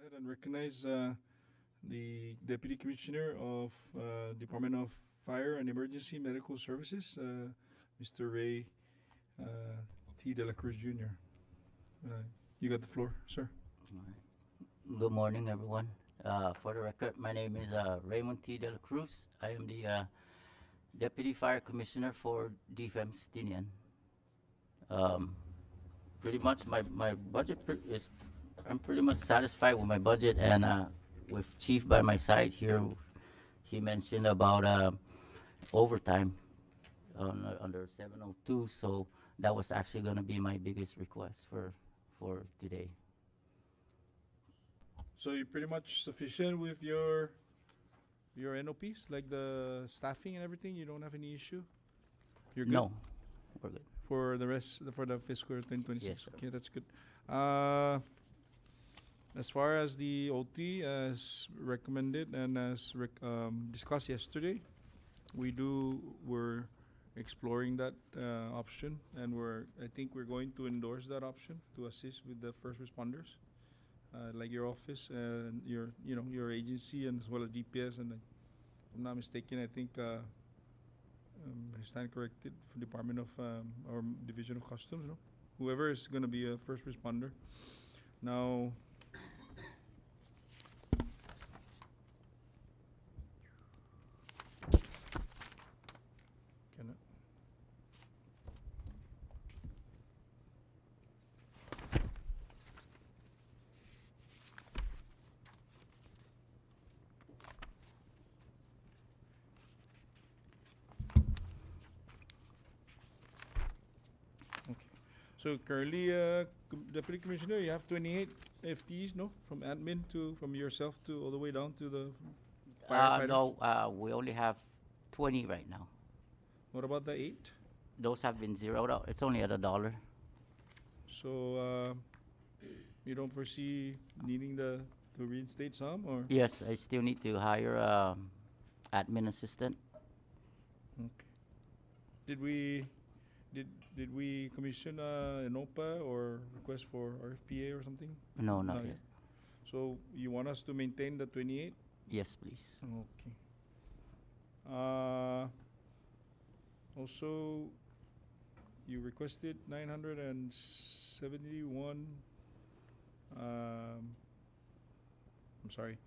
ahead and recognize the Deputy Commissioner of Department of Fire and Emergency Medical Services, Mr. Ray T. De La Cruz Jr. You got the floor, sir. Good morning, everyone. For the record, my name is Raymond T. De La Cruz. I am the Deputy Fire Commissioner for Defense Tinian. Pretty much my budget is, I'm pretty much satisfied with my budget, and with Chief by my side here, he mentioned about overtime under 702, so that was actually going to be my biggest request for today. So you're pretty much sufficient with your NOPs, like the staffing and everything. You don't have any issue. You're good. No, we're good. For the rest, for the fiscal year 2026. Yes, sir. Okay, that's good. As far as the OT as recommended and as discussed yesterday, we're exploring that option, and I think we're going to endorse that option to assist with the first responders, like your office and your agency, and as well as DPS. And if I'm not mistaken, I think I stand corrected, for Department of or Division of Customs, no? Whoever is going to be a first responder. Now, can I? So currently, Deputy Commissioner, you have 28 FTEs, no? From yourself to all the way down to the firefighters? No, we only have 20 right now. What about the 8? Those have been zeroed out. It's only at $1. So you don't foresee needing to reinstate some, or? Yes, I still need to hire admin assistant. Okay. Did we commission an OPA or request for RFPA or something? No, not yet. So you want us to maintain the 28? Yes, please. Okay. Also, you requested 971. I'm sorry,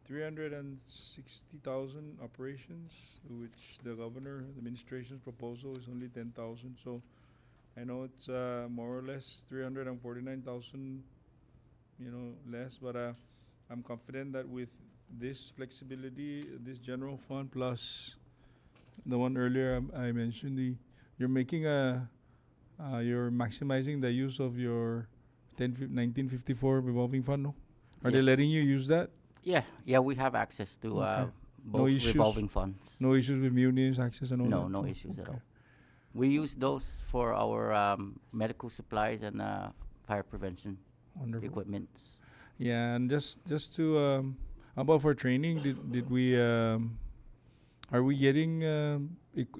360,000 operations, which the administration's proposal is only 10,000. So I know it's more or less 349,000, less, but I'm confident that with this flexibility, this general fund plus the one earlier I mentioned, you're making you're maximizing the use of your 1954 revolving fund, no? Are they Yes. letting you use that? Yeah, we have access to Okay. both revolving funds. No issues with munis access and all No, that? no issues at Okay. all. We use those for our medical supplies and fire prevention Wonderful. equipment. Yeah, and just to how about for training? Did we are we getting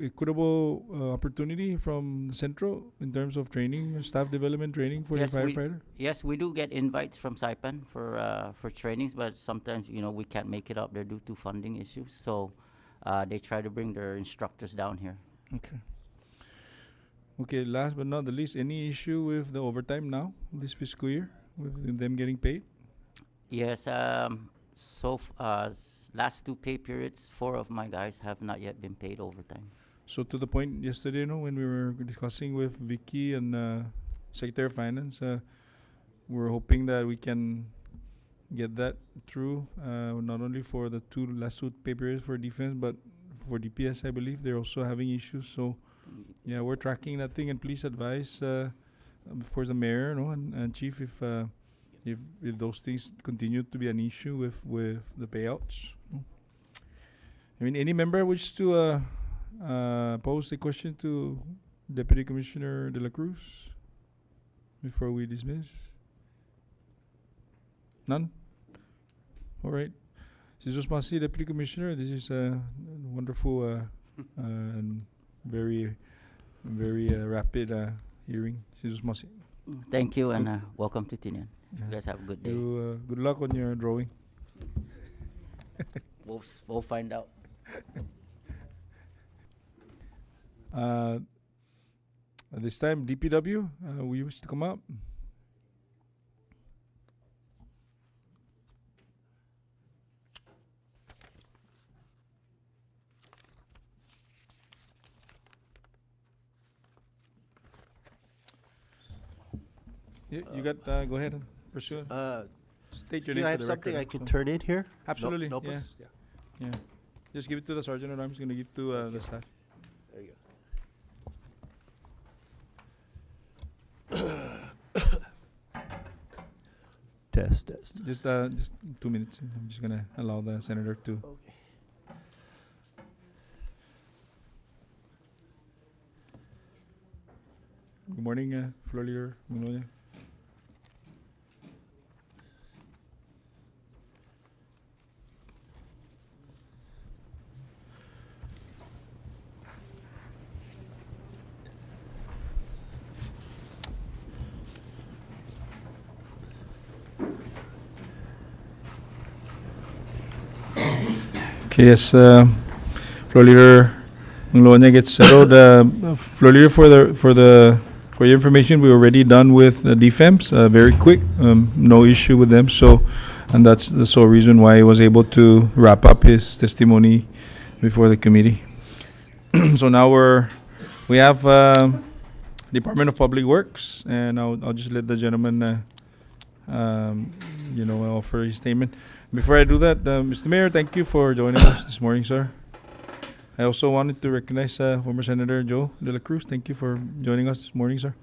equitable opportunity from the Central in terms of training, staff development training for Yes, the we- firefighter? Yes, we do get invites from Saipan for trainings, but sometimes we can't make it up there due to funding issues. So they try to bring their instructors down here. Okay. Okay, last but not the least, any issue with the overtime now, this fiscal year, with them getting paid? Yes, last 2 pay periods, 4 of my guys have not yet been paid overtime. So to the point yesterday, when we were discussing with Vicky and Secretary of Finance, we're hoping that we can get that through, not only for the last two pay periods for defense, but for DPS, I believe they're also having issues. So yeah, we're tracking that thing, and please advise for the mayor, and chief, if those things continue to be an issue with the payouts. I mean, any member wishes to pose a question to Deputy Commissioner De La Cruz before we dismiss? None? All right. Jesus Masi, Deputy Commissioner, this is a wonderful and very, very rapid hearing. Jesus Masi. Thank you and welcome to Tinian. Yeah. You guys have a good day. You good luck on your drawing. We'll find out. Uh, at this time, DPW, we wish to come up. You got, go ahead and pursue it. State your Do name I for have the something record. I can turn in here? Absolutely, No, yeah. Yeah. Just give it to the sergeant at arms. Gonna give to the staff. There you go. Test. Just 2 minutes. I'm just gonna allow the senator to. Okay. Good morning, Floor Leader Mingloya. Okay, yes, Floor Leader Mingloya gets settled. Floor Leader, for your information, we already done with the DFEMS, very quick, no issue with them. So, and that's the sole reason why he was able to wrap up his testimony before the committee. So now we have Department of Public Works, and I'll just let the gentleman, offer his statement. Before I do that, Mr. Mayor, thank you for joining us this morning, sir. I also wanted to recognize former Senator Joe De La Cruz. Thank you for joining us this morning, sir.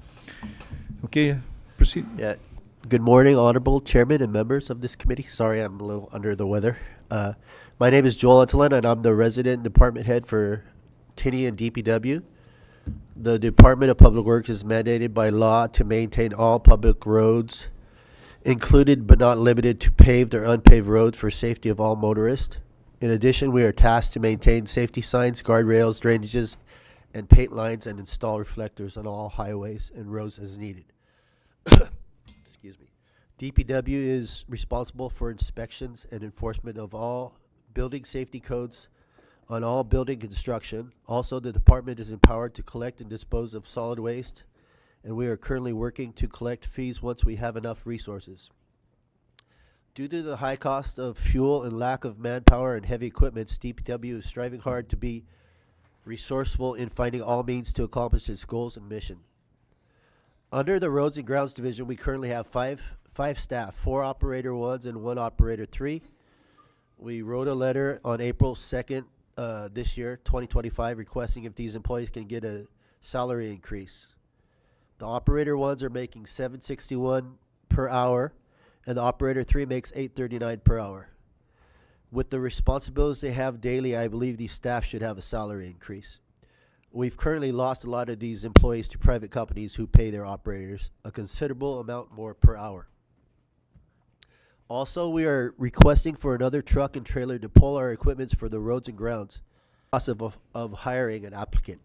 Okay, proceed. Yeah. Good morning, Honorable Chairman and members of this committee. Sorry, I'm a little under the weather. My name is Joel Antolan, and I'm the resident department head for Tinian DPW. The Department of Public Works is mandated by law to maintain all public roads, included but not limited to paved or unpaved roads for safety of all motorists. In addition, we are tasked to maintain safety signs, guardrails, drainages, and paint lines and install reflectors on all highways and roads as needed. Excuse me. DPW is responsible for inspections and enforcement of all building safety codes on all building construction. Also, the department is empowered to collect and dispose of solid waste, and we are currently working to collect fees once we have enough resources. Due to the high cost of fuel and lack of manpower and heavy equipment, DPW is striving hard to be resourceful in finding all means to accomplish its goals and mission. Under the Roads and Grounds Division, we currently have five staff, 4 operator 1s and 1 operator 3. We wrote a letter on April 2nd this year, 2025, requesting if these employees can get a salary increase. The operator 1s are making $7.61 per hour, and the operator 3 makes $8.39 per hour. With the responsibilities they have daily, I believe these staff should have a salary increase. We've currently lost a lot of these employees to private companies who pay their operators a considerable amount more per hour. Also, we are requesting for another truck and trailer to pull our equipment for the roads and grounds, process of hiring an applicant.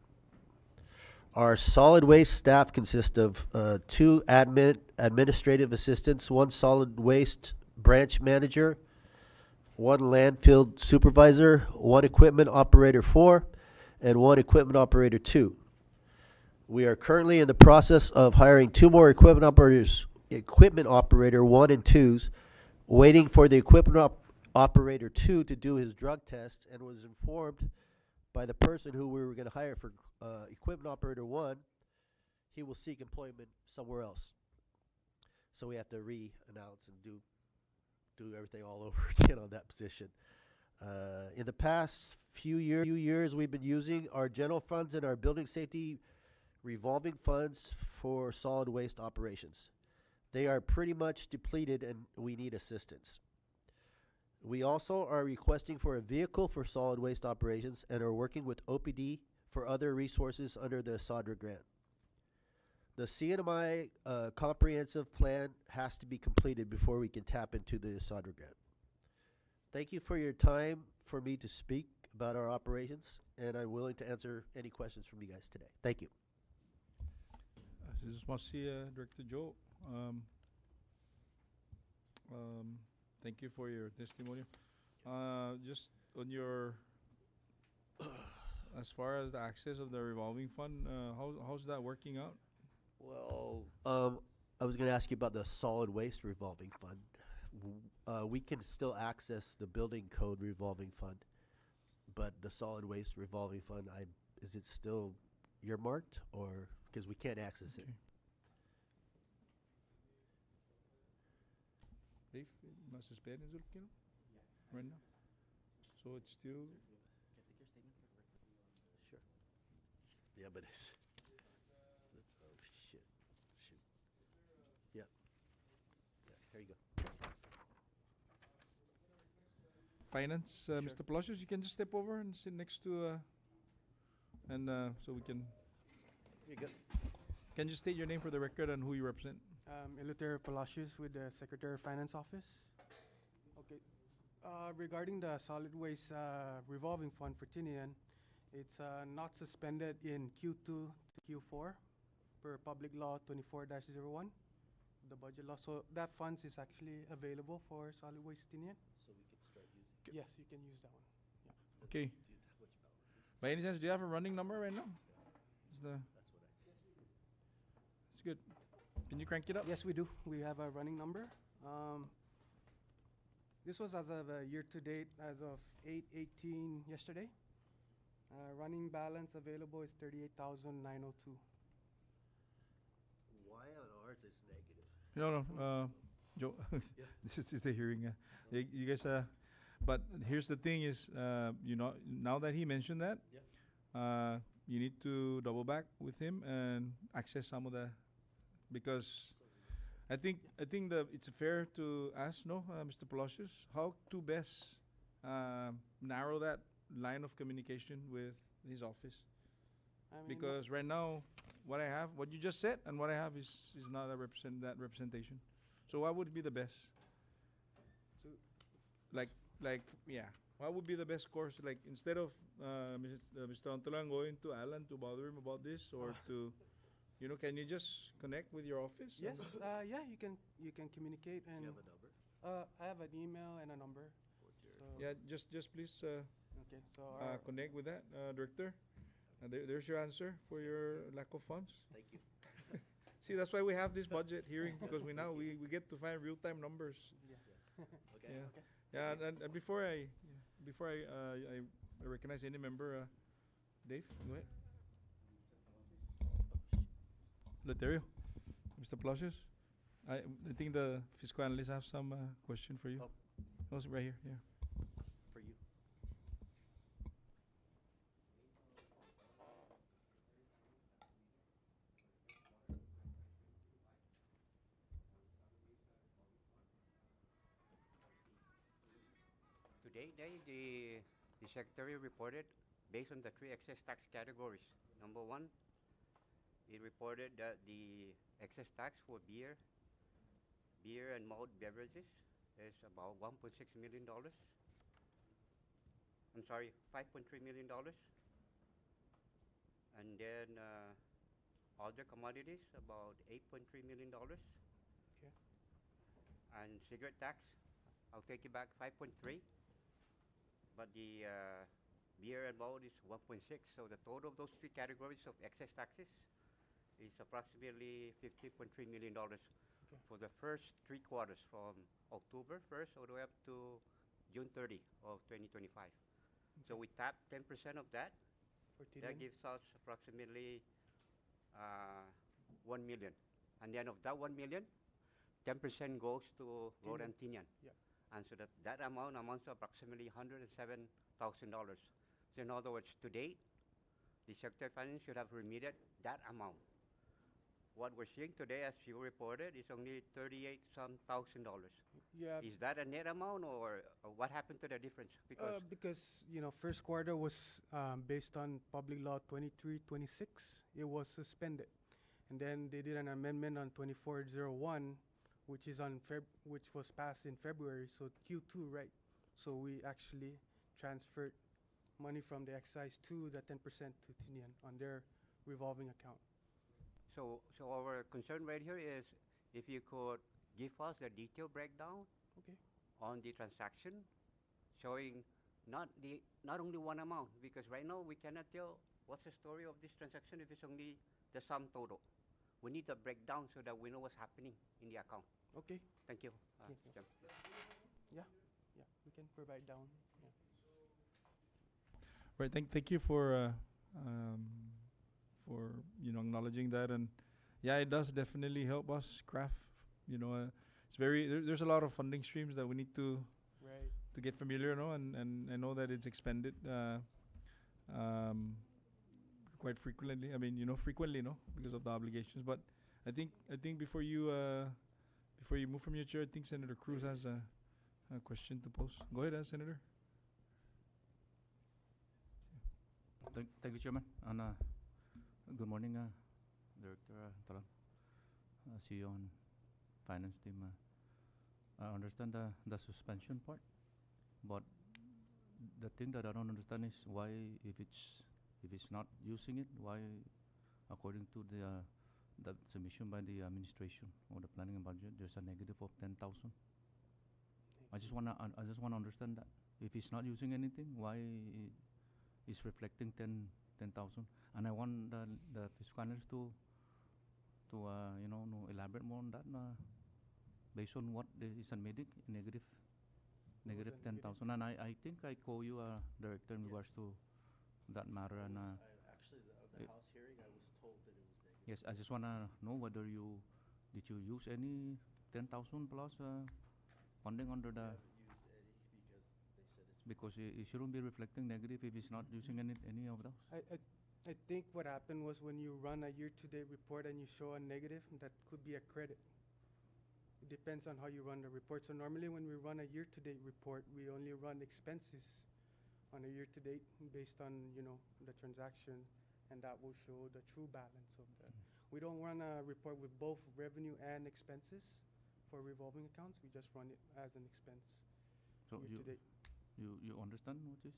Our solid waste staff consists of 2 administrative assistants, 1 solid waste branch manager, 1 landfill supervisor, 1 equipment operator 4, and 1 equipment operator 2. We are currently in the process of hiring 2 more equipment operators, equipment operator 1 and 2s, waiting for the equipment operator 2 to do his drug test, and was informed by the person who we were going to hire for equipment operator 1, he will seek employment somewhere else. So we have to re-announce and do everything all over again on that position. In the past few years, we've been using our general funds and our building safety revolving funds for solid waste operations. They are pretty much depleted and we need assistance. We also are requesting for a vehicle for solid waste operations and are working with OPD for other resources under the SODRA grant. The CNMI comprehensive plan has to be completed before we can tap into the SODRA grant. Thank you for your time for me to speak about our operations, and I'm willing to answer any questions from you guys today. Thank you. This is Masi, Director Joe. Thank you for your testimony. Just on your, as far as the access of the revolving fund, how's that working out? Well, I was going to ask you about the solid waste revolving fund. We can still access the building code revolving fund, but the solid waste revolving fund, is it still earmarked, or because we can't access it? Okay. Dave, must suspend it, right now. So it's still. Sure. Yeah, but it's. Oh shit! Shoot. Yep. Yeah, here you go. Finance, Sure. Mr. Palacios, you can just step over and sit next to, so we can. Here you go. Can you state your name for the record and who you represent? Eleuterio Palacios with the Secretary of Finance Office. Okay. Regarding the solid waste revolving fund for Tinian, it's not suspended in Q2 to Q4 per Public Law 24-01, the budget law. So that funds is actually available for solid waste Tinian. So we can start using. Yes, you can use that one. Yeah. Okay. Do you have what you balance? By any chance, do you have a running number right now? Is the, That's what I said. it's good. Can you crank it up? Yes, we do. We have a running number. This was as of year to date, as of 8/18 yesterday. Running balance available is 38,902. Why on ours is negative? No, Joe, Yeah. this is the hearing. You guys, but here's the thing is, now that he mentioned that, Yeah. you need to double back with him and access some of the, because I think it's fair to ask, Mr. Palacios, how to best narrow that line of communication with his office. I mean, Because right now, what you just said, and what I have is not that representation. So what would be the best? So- Yeah. What would be the best course? Like instead of Mr. Ontolan going to Alan to bother him about this, or to, can you just connect with your office? Yes, yeah, you can communicate, Do and you have a number? I have an email and a number. What's your? So, Yeah, just please Okay, so our, connect with that, Director. There's your answer for your lack of funds. Thank you. See, that's why we have this budget hearing, because we get to find real-time numbers. yeah. Okay. Yeah. Okay. Yeah, and before I recognize any member, Dave, go ahead. Eleuterio, Mr. Palacios, I think the fiscal analyst have some question for you. Oh. Oh, it's right here. Yeah. For you. Today, the Secretary reported based on the three excess tax categories. Number one, he reported that the excess tax for beer and malt beverages is about $1.6 million. I'm sorry, $5.3 million. And then other commodities, about $8.3 million. Okay. And cigarette tax, I'll take it back, 5.3. But the beer and malt is 1.6. So the total of those three categories of excess taxes is approximately $50.3 million for the first 3 quarters, from October 1st all the way up to June 30 of 2025. So we tap 10% of that. For That Tinian. gives us approximately 1 million. And then of that 1 million, 10% goes to road and Tinian. Yeah. And so that amount amounts to approximately $107,000. So in other words, to date, the Secretary of Finance should have remitted that amount. What we're seeing today, as you reported, is only $38,000. Yeah. Is that a net amount, or what happened to the difference? Because first quarter was based on Public Law 2326. It was suspended, and then they did an amendment on 2401, which is which was passed in February. So Q2, right? So we actually transferred money from the excise to the 10% to Tinian on their revolving account. So our concern right here is if you could give us the detailed breakdown Okay. on the transaction, showing not only one amount, because right now we cannot tell what's the story of this transaction if it's only the sum total. We need a breakdown so that we know what's happening in the account. Okay. Thank you. Thank you. Jim. Yeah. Yeah. We can provide down. Yeah. Right. Thank you for acknowledging that, and yeah, it does definitely help us craft. It's there's a lot of funding streams that we need to Right. get familiar, and I know that it's expended quite frequently. I mean, frequently, because of the obligations. But I think before you move from your chair, I think Senator Cruz has a question to pose. Go ahead, Senator. Thank you, Chairman. And good morning, Director Talan. See you on finance team. I understand the suspension part, but the thing that I don't understand is why, if it's not using it, why, according to the submission by the administration or the planning and budget, there's a negative of 10,000. I just wanna understand that if it's not using anything, why it's reflecting 10,000. And I want the fiscal analyst to elaborate more on that, based on what is admitted, negative negative? 10,000. And I think I call you, Director, in regards to that matter. And Actually, it- the House hearing, I was told that it was negative. yes, I just wanna know whether did you use any 10,000 plus funding under We the, haven't used any because they said it's. because it shouldn't be reflecting negative if it's not using any of those. I think what happened was when you run a year-to-date report and you show a negative, that could be a credit. It depends on how you run the report. So normally when we run a year-to-date report, we only run expenses on a year-to-date based on, the transaction, and that will show the true balance of the. We don't run a report with both revenue and expenses for revolving accounts. We just run it as an expense So year-to-date. you understand what is?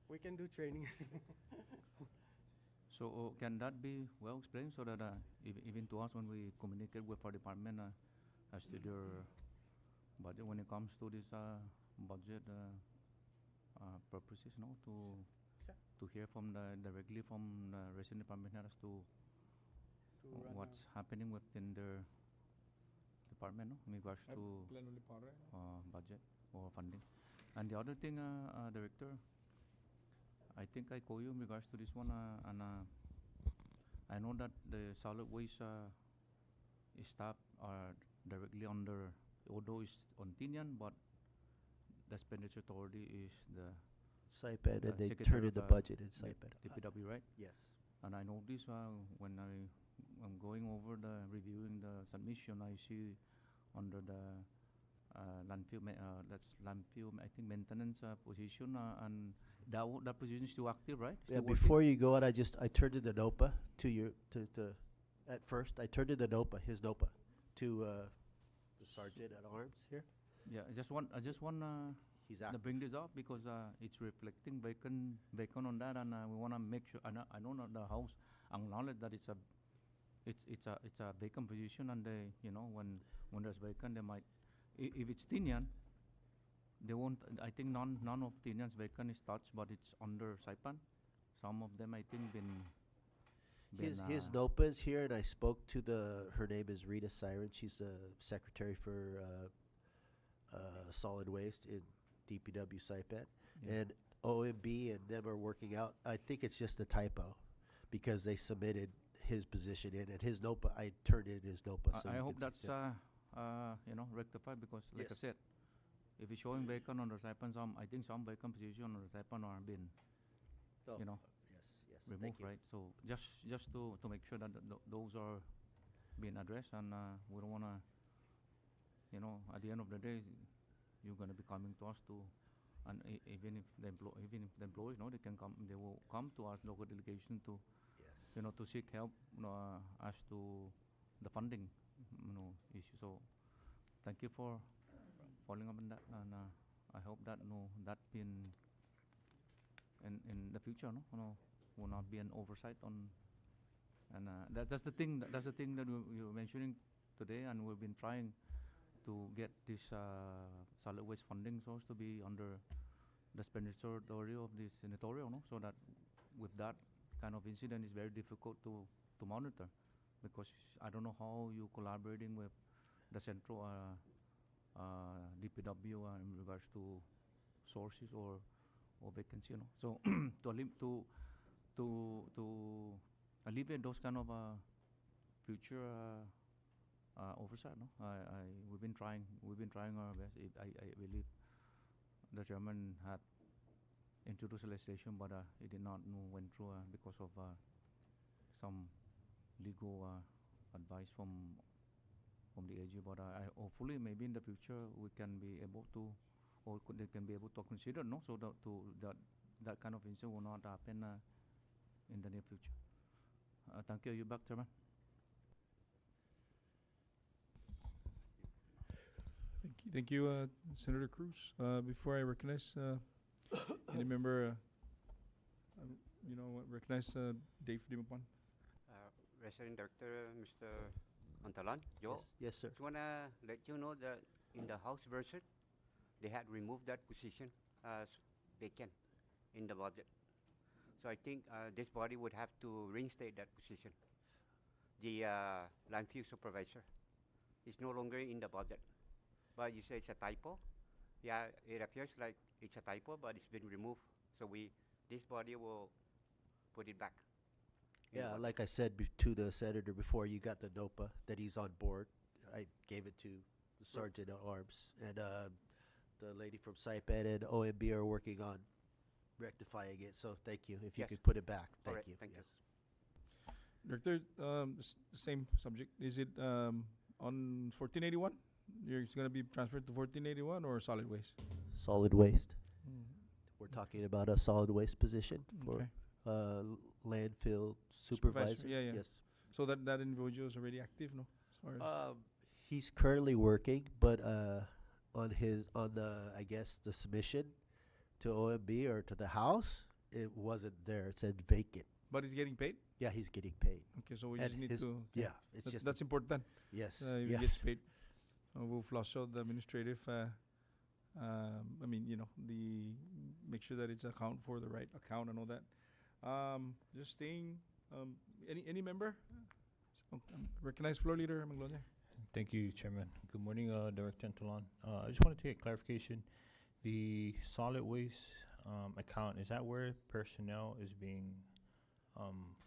We can do training. So can that be well explained so that even to us when we communicate with our department as to their budget when it comes to this budget purposes, Yeah. to hear from directly from the resident department head as to To run what's happening within their department, in regards to budget or funding. And the other thing, Director, I think I call you in regards to this one, and I know that the solid waste staff are directly under, although it's on Tinian, but the expenditure authority is the SIPED, the and they Secretary turned in of, the budget in SIPED. DPW, right? Yes. And I know this when I'm going over the reviewing the submission, I see under the that's landfill, I think maintenance position, and that position is still active, right? Yeah, Still working? before you go on, I turned in the NOPA at first, I turned in the NOPA, his NOPA, to the sergeant at arms here. Yeah, I just want He's to active. bring this up because it's reflecting vacant on that, and we want to make sure. I know that the house acknowledge that it's a vacant position, and they, when there's vacant, they might, if it's Tinian, they won't. I think none of Tinian's vacant is touched, but it's under Saipan. Some of them, I think, been His NOPA is here, and I spoke to her name is Rita Siren. She's the secretary for solid waste in DPW SIPED. Yeah. And OMB and them are working out. I think it's just a typo because they submitted his position in, and his NOPA, I turned in his NOPA. So I you hope can see- that's yeah. rectified because, like I Yes. said, if it's showing vacant under Saipan, I think some vacant position under Saipan are been Oh, you know, yes, yes. removed, Thank you. right? So just to make sure that those are being addressed, and we don't want to, at the end of the day, you're going to be coming to us to, and even if the employees, they can come, they will come to us, local delegation, to, Yes. to seek help, as to the funding, issue. So thank you for following up on that, and I hope that that been in the future, will not be an oversight on. And that's the thing. That's the thing that you're mentioning today, and we've been trying to get this solid waste funding source to be under the expenditure of the senatorial, no? So that with that kind of incident, it's very difficult to monitor, because I don't know how you collaborating with the central DPW in regards to sources or vacancy, you know. So to alleviate those kind of future oversight, no. We've been trying our best. I believe the chairman had introduced legislation, but it did not went through because of some legal advice from the AG. But I hopefully maybe in the future we can be able to, or they can be able to consider, no, so that kind of incident will not happen in the near future. Thank you. You back, Chairman. Thank you, Senator Cruz. Before I recognize any member, recognize Dave Dimapan. Resident Director, Mr. Antalan, Joe. Yes, sir. Just wanna let you know that in the House version, they had removed that position as vacant in the budget. So I think this body would have to reinstate that position. The landfill supervisor is no longer in the budget. But you say it's a typo. Yeah, it appears like it's a typo, but it's been removed. So this body will put it back. Yeah, like I said to the senator before, you got the NOPA that he's on board. I gave it to the sergeant at arms, and the lady from SIPED and OMB are working on rectifying it. So thank you. If you Yes. could put it back, thank Alright, you. thank you. Yes. Director, same subject. Is it on 1481? It's going to be transferred to 1481 or solid waste? Solid waste. We're talking about a solid waste position for Okay. landfill supervisor. Yeah, yeah. Yes. So that individual is already active, no? As far as He's currently working, but on the I guess the submission to OMB or to the House, it wasn't there. It said vacant. but he's getting paid? Yeah, he's getting paid. Okay, so we And just need his- to... yeah, it's just That's important. Yes. If he yes. gets paid. We'll flush out the administrative, make sure that it's account for the right account and all that. Just staying, any member? Recognize floor leader, Maglonia. Thank you, Chairman. Good morning, Director Antalan. I just wanted to get clarification. The solid waste account, is that where personnel is being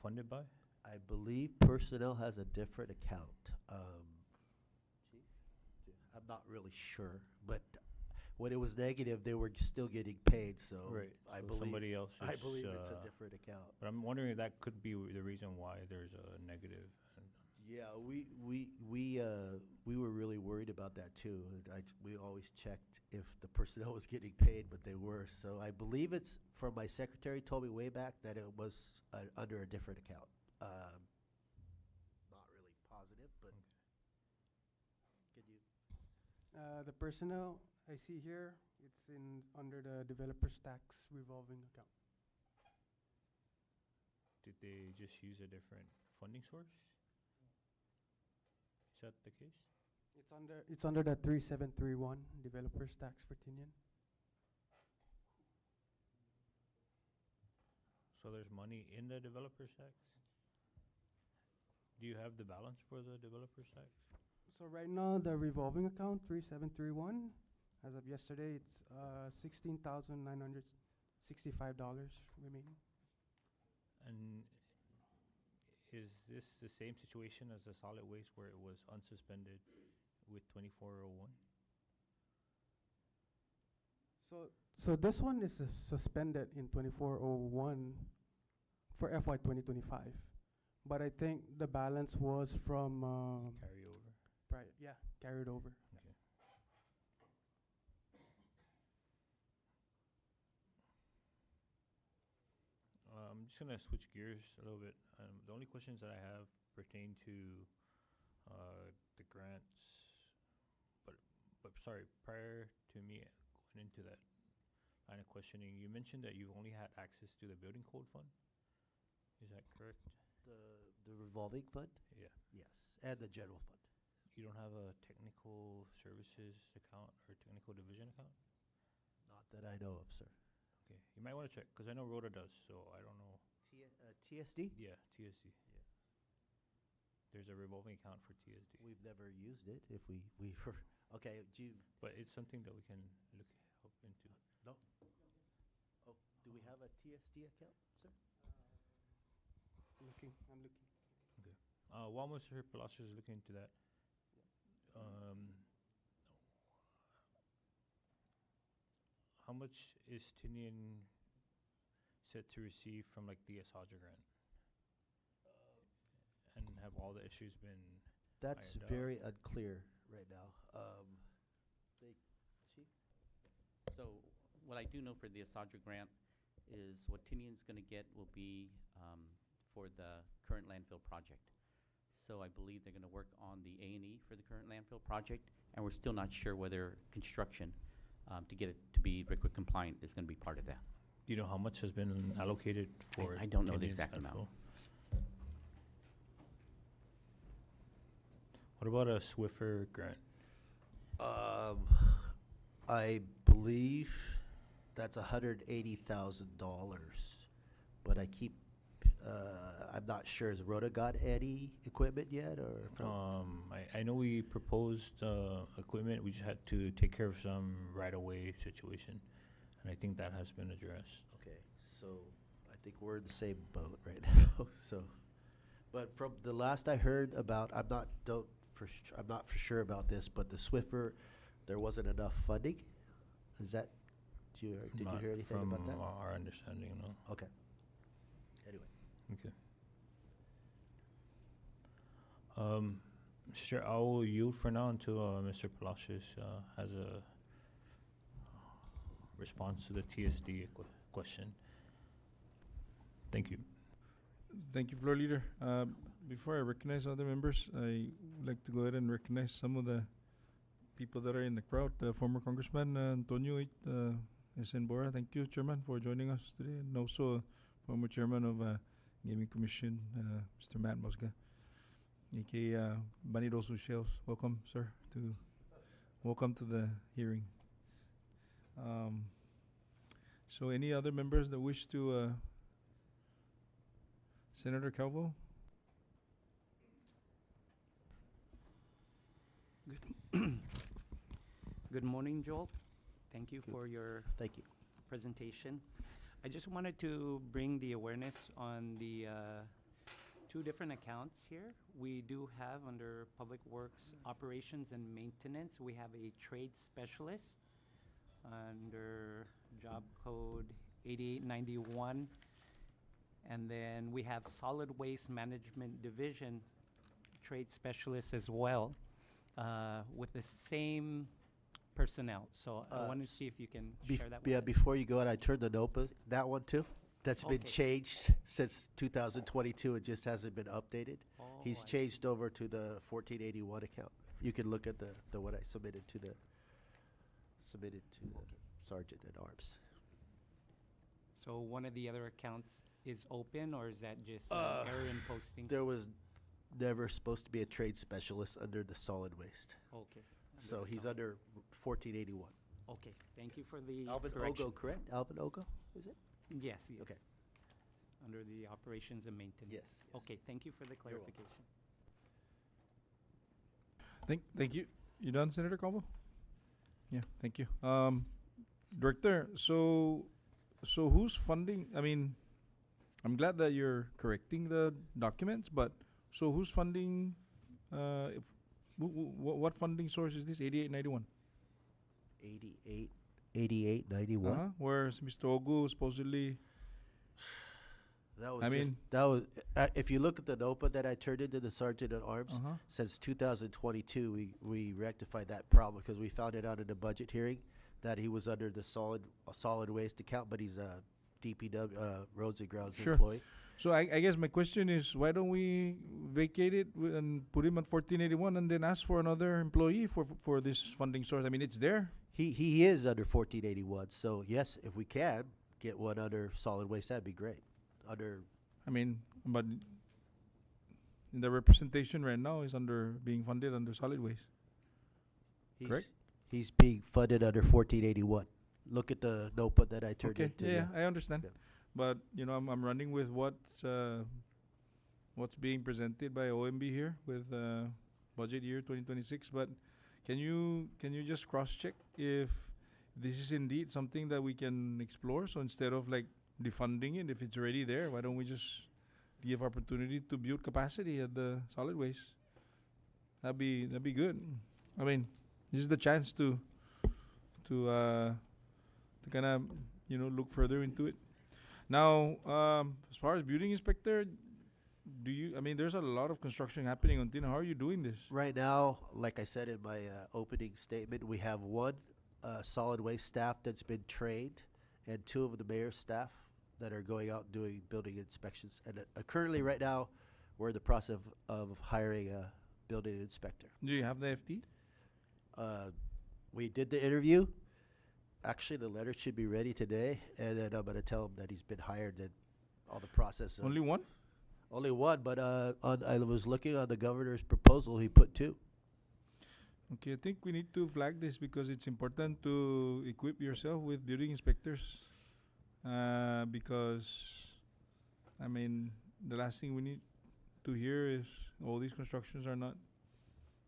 funded by? I believe personnel has a different account. I'm not really sure, but when it was negative, they were still getting paid. So Right, I so believe somebody else I is, believe it's a different account. But I'm wondering if that could be the reason why there's a negative. Yeah, we were really worried about that too. We always checked if the personnel was getting paid, but they were. So I believe it's from my secretary told me way back that it was under a different account. Not really positive, but can you? The personnel I see here, it's under the developer's tax revolving account. Did they just use a different funding source? Is that the case? It's under the 3731 developer's tax for Tinian. So there's money in the developer's tax? Do you have the balance for the developer's tax? So right now, the revolving account 3731, as of yesterday, it's $16,965 remaining. And is this the same situation as the solid waste where it was unsuspended with 2401? So this one is suspended in 2401 for FY 2025, but I think the balance was from Carryover? carried over. Okay. I'm just gonna switch gears a little bit. The only questions that I have pertain to the grants, but sorry, prior to me going into that line of questioning, you mentioned that you've only had access to the building code fund. Is that correct? The revolving fund? Yeah. Yes, and the general fund. You don't have a technical services account or technical division account? Not that I know of, sir. Okay, you might want to check, because I know Rhoda does, so I don't know. TSD? Yeah, TSD. Yeah. There's a revolving account for TSD. We've never used it. If we were okay. Do you But it's something that we can help into. no? Oh, do we have a TSD account, sir? I'm looking. Okay. While Mr. Palacios is looking into that, how much is Tinian set to receive from like the Asaja grant? And have all the issues been That's ironed out? very unclear right now. Chief? So what I do know for the Asadra grant is what Tinian's going to get will be for the current landfill project. So I believe they're going to work on the A&E for the current landfill project, and we're still not sure whether construction to get it to be RCRA compliant is going to be part of that. Do you know how much has been allocated for? I don't know the Tinian's exact amount. landfill? What about a Swiffer grant? I believe that's $180,000, but I keep. I'm not sure. Has Rhoda got any equipment yet, or? I know we proposed equipment. We just had to take care of some right-of-way situation, and I think that has been addressed. Okay, so I think we're in the same boat right now. So, but from the last I heard about, I'm not for sure about this, but the Swiffer, there wasn't enough funding. Is that? Did you Not hear anything about that? From our understanding, no. Okay. Anyway. Okay. Sure, I will yield for now until Mr. Palacios has a response to the TSD question. Thank you. Thank you, Floor Leader. Before I recognize other members, I would like to go ahead and recognize some of the people that are in the crowd. Former Congressman Antonio S.N. Bora, thank you, Chairman, for joining us today. And also former Chairman of Gaming Commission, Mr. Matt Mosga, a.k.a. Banidos Ucheos. Welcome, sir. Welcome to the hearing. So any other members that wish to... Senator Calvo? Good morning, Joel. Thank you for your Thank you. presentation. I just wanted to bring the awareness on the two different accounts here. We do have under Public Works Operations and Maintenance, we have a trade specialist under job code 8891. And then we have Solid Waste Management Division trade specialist as well, with the same personnel. So I want to see if you can share that with Yeah, us. before you go on, I turned the NOPA, that one too. That's been Okay. changed since 2022. It just hasn't been updated. Oh, He's I changed over to the 1481 account. You can look at the what I submitted to the Sergeant at Arms. So one of the other accounts is open, or is that just an error in posting? There was never supposed to be a trade specialist under the solid waste. Okay. So the he's solid- under 1481. Okay, thank you for the Alvin correction. Ogo, correct? Alvin Ogo, is it? Yes, yes. Okay. Under the operations and maintenance. Yes, yes. Okay, thank you for the You're welcome. clarification. Thank you. You done, Senator Calvo? Yeah, thank you. Director, so who's funding? I mean, I'm glad that you're correcting the documents, but so who's funding? What funding source is this? 8891. 8891. Where's Mr. Ogu supposedly? That was I just, mean- that was if you look at the NOPA that I turned into the Sergeant at Arms, Uh-huh. since 2022 we rectified that problem because we found it out in the budget hearing that he was under the solid waste account, but he's a DPW Roads and Grounds Sure. employee. So I guess my question is, why don't we vacate it and put him on 1481 and then ask for another employee for this funding source? I mean, it's there. He is under 1481. So yes, if we can get one under solid waste, that'd be great. Under I mean, but the representation right now is being funded under solid waste. He's, Correct? He's being funded under 1481. Look at the notebook that I turned Okay, into. yeah, I understand. Yeah. But I'm running with what's being presented by OMB here with budget year 2026. But can you just cross check if this is indeed something that we can explore? So instead of like defunding it, if it's already there, why don't we just give opportunity to build capacity at the solid waste? That'd be good. I mean, this is the chance to kind of look further into it. Now, as far as building inspector, there's a lot of construction happening on Tinian. How are you doing this? Right now, like I said in my opening statement, we have one solid waste staff that's been trained and two of the mayor's staff that are going out doing building inspections. And currently, right now, we're in the process of hiring a building inspector. Do you have the FT? We did the interview. Actually, the letter should be ready today, and then I'm going to tell him that he's been hired and all the process. Only one? Only one, but I was looking on the governor's proposal. He put two. Okay, I think we need to flag this because it's important to equip yourself with building inspectors. Because, the last thing we need to hear is all these constructions are not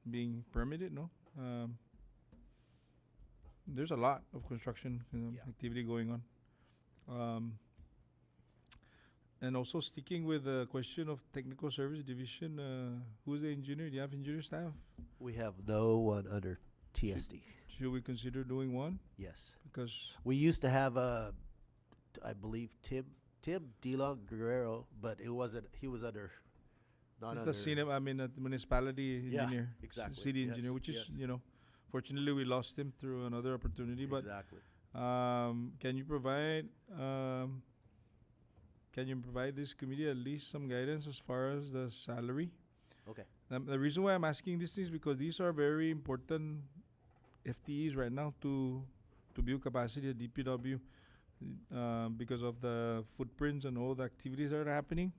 being permitted, no? There's a lot of construction Yeah. activity going on. And also sticking with the question of technical service division, who's the engineer? Do you have engineer staff? We have no one under TSD. Should we consider doing one? Yes. Because We used to have I believe Tim DeLong Guerrero, but he was under not it's under. the the municipality Yeah, engineer, exactly. city Yes, engineer, which is yes. fortunately we lost him through another opportunity. But Exactly. can you provide this committee at least some guidance as far as the salary? Okay. The reason why I'm asking these things because these are very important FTEs right now to build capacity at DPW because of the footprints and all the activities that are happening.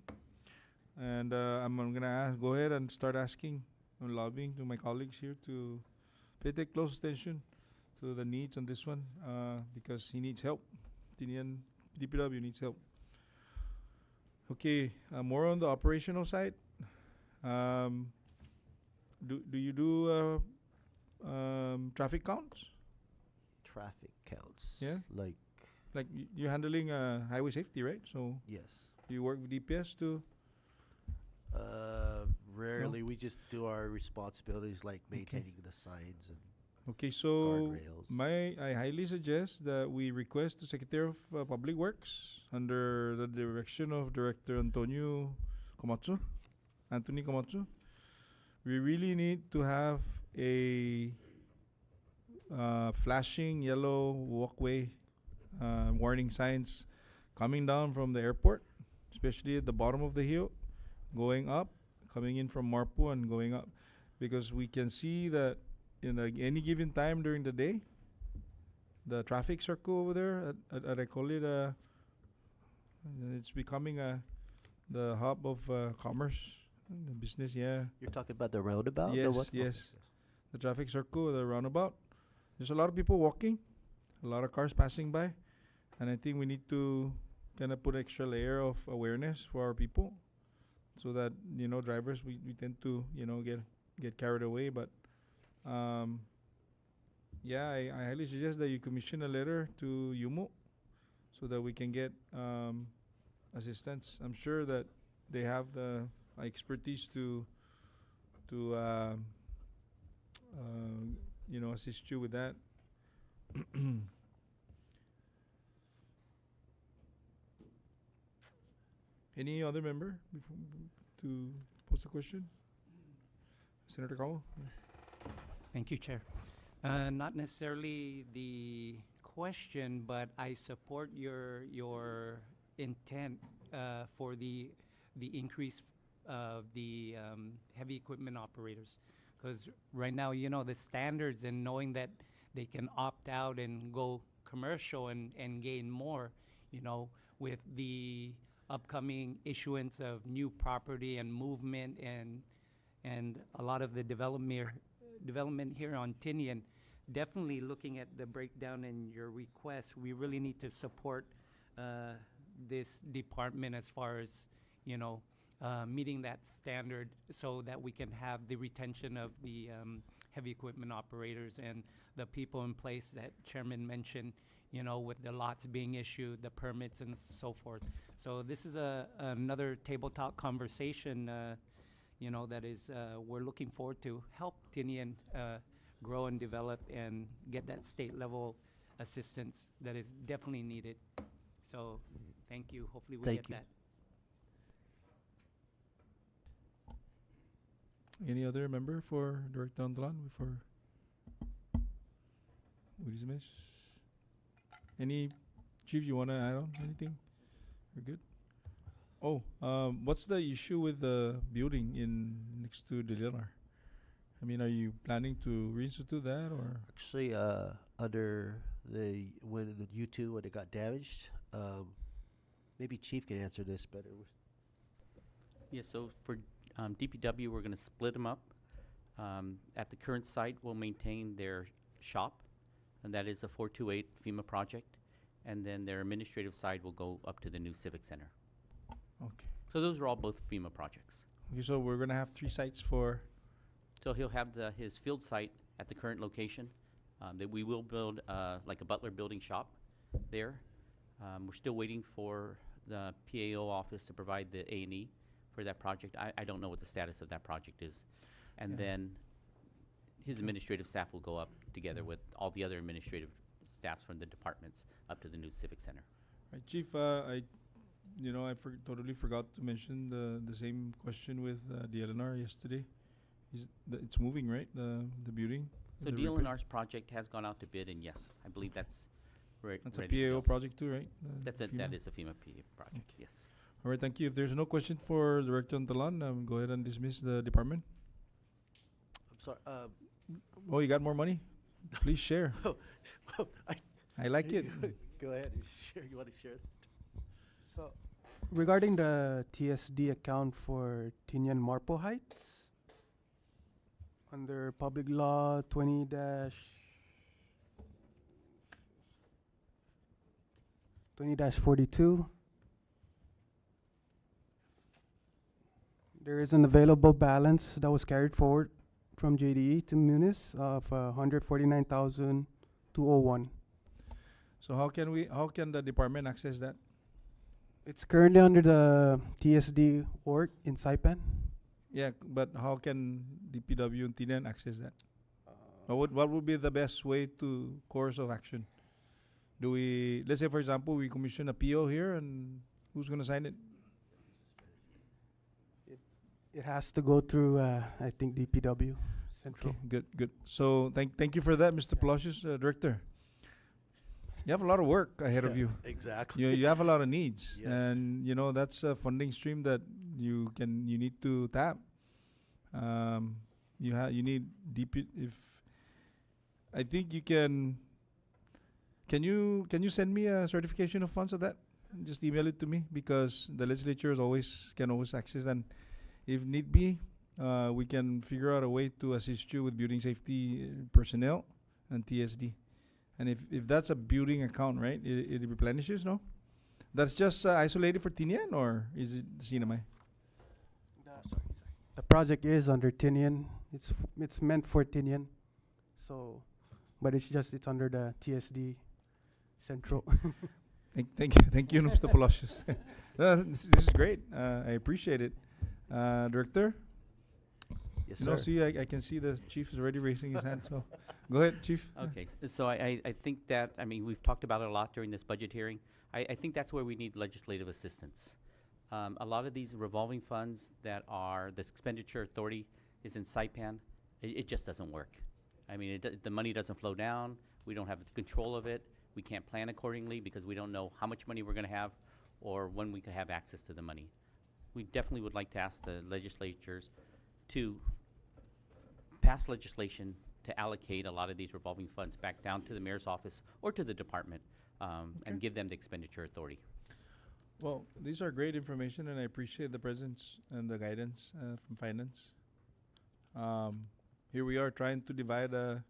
And I'm gonna go ahead and start asking and lobbying to my colleagues here to pay close attention to the needs on this one because he needs help. Tinian DPW needs help. Okay, more on the operational side. Do you do traffic counts? Traffic counts. Yeah. Like You're handling highway safety, right? So yes. do you work with DPS too? Rarely. We just do our responsibilities like maintaining the signs and Okay, so guardrails. I highly suggest that we request the Secretary of Public Works under the direction of Director Anthony Komatsu. We really need to have a flashing yellow walkway warning signs coming down from the airport, especially at the bottom of the hill, going up, coming in from Marpu and going up, because we can see that in any given time during the day, the traffic circle over there, I call it it's becoming the hub of commerce, and business. Yeah. You're talking about the roundabout? Yes, or what? yes. Okay, The traffic circle, the roundabout. There's a lot of people walking, a lot of cars passing by, and I think we need to kind of put extra layer of awareness for our people, so that drivers we tend to get carried away. But yeah, I highly suggest that you commission a letter to Yumo, so that we can get assistance. I'm sure that they have the expertise to assist you with that. Any other member to pose a question? Senator Cowell? Thank you, Chair. Not necessarily the question, but I support your intent for the increase of the heavy equipment operators, because right now, the standards and knowing that they can opt out and go commercial and gain more, with the upcoming issuance of new property and movement and a lot of the development here on Tinian, definitely looking at the breakdown in your request, we really need to support this department as far as, meeting that standard so that we can have the retention of the heavy equipment operators and the people in place that Chairman mentioned, with the lots being issued, the permits and so forth. So this is another tabletop conversation, that is, we're looking forward to help Tinian grow and develop and get that state level assistance that is definitely needed. So thank you. Hopefully we Thank get you. that. Any other member for Director Andalan before we dismiss? Any chief you want to add on anything? We're good. Oh, what's the issue with the building next to the DLR? I mean, are you planning to reinstitute that or? Actually, under when the U2 when it got damaged, maybe Chief can answer this better. Yeah, so for DPW, we're going to split them up. At the current site, we'll maintain their shop, and that is a 428 FEMA project. And then their administrative side will go up to the new Civic Center. Okay. So those are all both FEMA projects. Okay, so we're gonna have 3 sites for. So he'll have his field site at the current location. That we will build like a Butler building shop there. We're still waiting for the PAO office to provide the A&E for that project. I don't know what the status of that project is. And Yeah. then his administrative staff will go up together with all the other administrative staffs from the departments up to the new Civic Center. Right, Chief, totally forgot to mention the same question with the LNR yesterday. It's moving, right? The building. So the repair? DLNR's project has gone out to bid, and yes, I believe that's right. That's a ready to PAO go. project too, right? That FEMA? is a FEMA project, yes. All right, thank you. If there's no question for Director Antalan, go ahead and dismiss the department. I'm sorry. Oh, you got more money? Please share. I I like it. Go ahead and share. You want to share? So, regarding the TSD account for Tinian Marpo Heights, under Public Law 20-42, there is an available balance that was carried forward from JDE to Munis of 149,201. So how can the department access that? It's currently under the TSD org in Saipan. Yeah, but how can DPW and Tinian access that? What would be the best way to course of action? Let's say for example, we commission a PO here, and who's gonna sign it? It has to go through, I think, DPW Central. Okay, good. So thank you for that, Mr. Palacios, Director. You have a lot of work ahead of you. Exactly. You have a lot of needs, Yes. and that's a funding stream that you need to tap. You need DP. If I think you can. Can you send me a certification of funds of that? Just email it to me, because the legislature can always access, and if need be, we can figure out a way to assist you with building safety personnel and TSD. And if that's a building account, right, it replenishes, no? That's just isolated for Tinian, or is it CNMI? The project is under Tinian. It's meant for Tinian. So, but it's under the TSD Central. Thank you, Mr. Palacios. No, this is great. I appreciate it. Director? Yes, No, sir. see, I can see the chief is already raising his hand, so go ahead, chief. Okay, so I think that, we've talked about it a lot during this budget hearing. I think that's where we need legislative assistance. A lot of these revolving funds the expenditure authority is in Saipan, it just doesn't work. The money doesn't flow down, we don't have the control of it, we can't plan accordingly because we don't know how much money we're gonna have or when we could have access to the money. We definitely would like to ask the legislatures to pass legislation to allocate a lot of these revolving funds back down to the mayor's office or to the department, and give them the expenditure authority. Well, these are great information, and I appreciate the presence and the guidance from finance. Here we are trying to divide the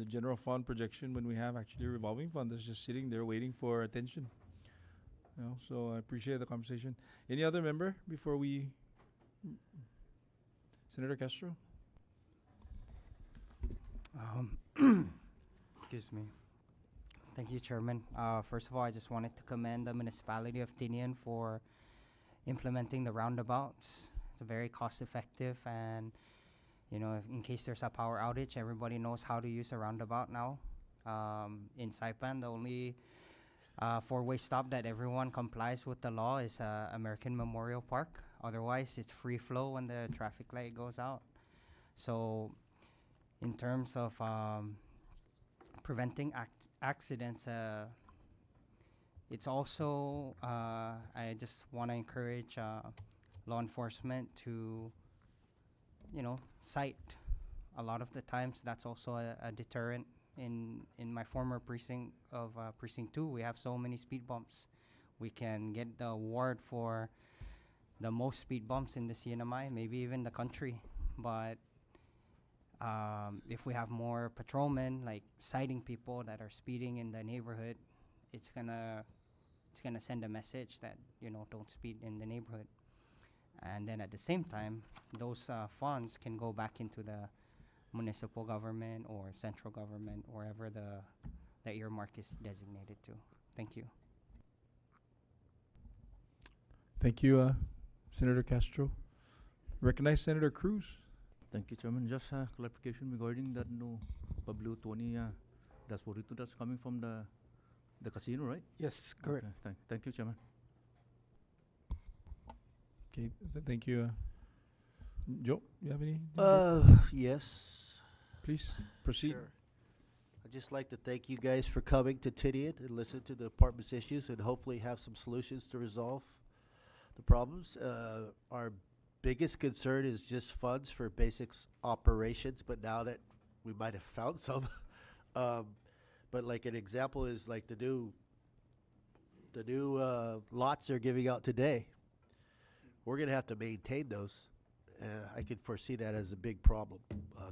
general fund projection when we have actually a revolving fund that's just sitting there waiting for attention. So I appreciate the conversation. Any other member before we? Senator Castro? Excuse me. Thank you, Chairman. First of all, I just wanted to commend the municipality of Tinian for implementing the roundabouts. It's very cost-effective, and in case there's a power outage, everybody knows how to use a roundabout now. In Saipan, the only four-way stop that everyone complies with the law is American Memorial Park. Otherwise, it's free flow when the traffic light goes out. So, in terms of preventing accidents, it's also I just want to encourage law enforcement to cite. A lot of the times that's also a deterrent. In my former precinct of precinct 2, we have so many speed bumps. We can get the award for the most speed bumps in the CNMI, maybe even the country. But if we have more patrolmen like citing people that are speeding in the neighborhood, it's gonna send a message that don't speed in the neighborhood. And then at the same time, those funds can go back into the municipal government or central government, wherever the earmark is designated to. Thank you. Thank you, Senator Castro. Recognize Senator Cruz. Thank you, Chairman. Just clarification regarding that new Pablo 20 that's 42 that's coming from the casino, right? Yes, correct. Okay, thank you, Chairman. Okay, thank you. Joe, you have any? Yes. Please proceed. Sure. I'd just like to thank you guys for coming to Tinian and listen to the department's issues and hopefully have some solutions to resolve the problems. Our biggest concern is just funds for basics operations, but now that we might have found some, but like an example is like the new lots they're giving out today. We're gonna have to maintain those. I could foresee that as a big problem,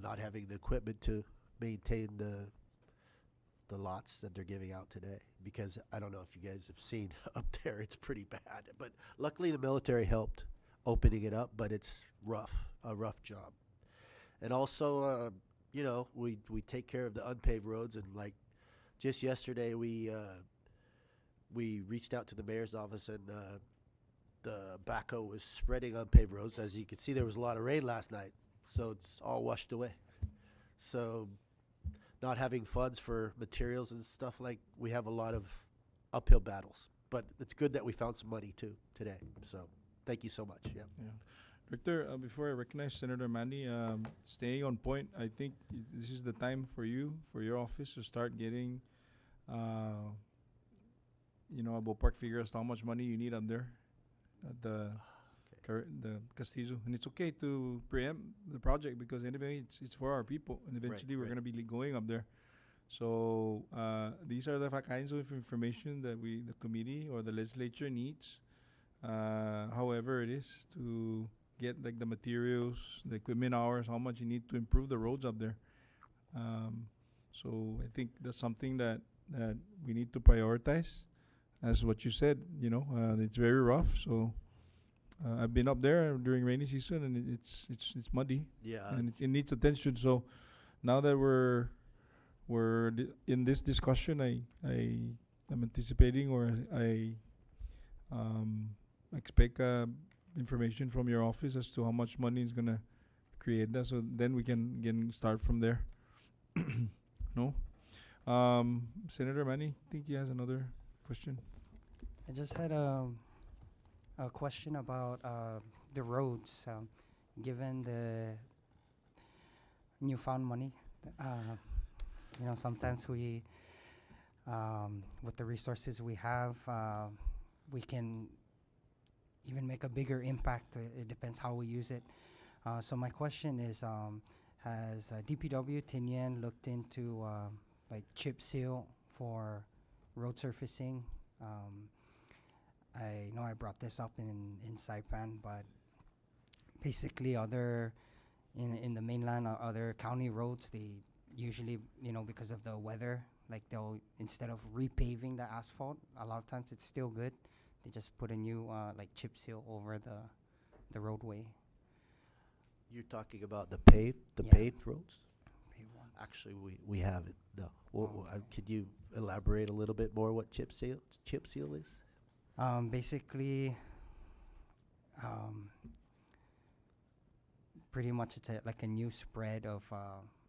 not having the equipment to maintain the lots that they're giving out today. Because I don't know if you guys have seen up there, it's pretty bad. But luckily the military helped opening it up, but it's a rough job. And also, we take care of the unpaved roads, and like just yesterday we reached out to the mayor's office, and the backhoe was spreading unpaved roads. As you can see, there was a lot of rain last night, so it's all washed away. So not having funds for materials and stuff, like we have a lot of uphill battles. But it's good that we found some money too today. So thank you so much. Yeah. Director, before I recognize Senator Manny, staying on point, I think this is the time for your office to start getting, a ballpark figure as to how much money you need up there at the Castillo. And it's okay to preempt the project because anyway, it's for our people, and eventually we're going to be going up there. So these are the kinds of information that the committee or the legislature needs. However it is to get like the materials, the equipment hours, how much you need to improve the roads up there. So I think that's something that we need to prioritize. As what you said, it's very rough. So I've been up there during rainy season, and it's muddy. Yeah. And it needs attention. So now that we're in this discussion, I am anticipating, or I expect information from your office as to how much money is gonna create that. So then we can start from there. No, Senator Manny, I think he has another question. I just had a question about the roads. Given the newfound money, sometimes we, with the resources we have, we can even make a bigger impact. It depends how we use it. So my question is, has DPW Tinian looked into like chip seal for road surfacing? I know I brought this up in Saipan, but basically in the mainland, other county roads, they usually, because of the weather, like they'll, instead of repaving the asphalt, a lot of times it's still good. They just put a new like chip seal over the roadway. You're talking about the Yeah. paved roads? Paved ones. Actually, we haven't. No. Oh, okay. Could you elaborate a little bit more what chip seal is? Basically, pretty much it's like a new spread of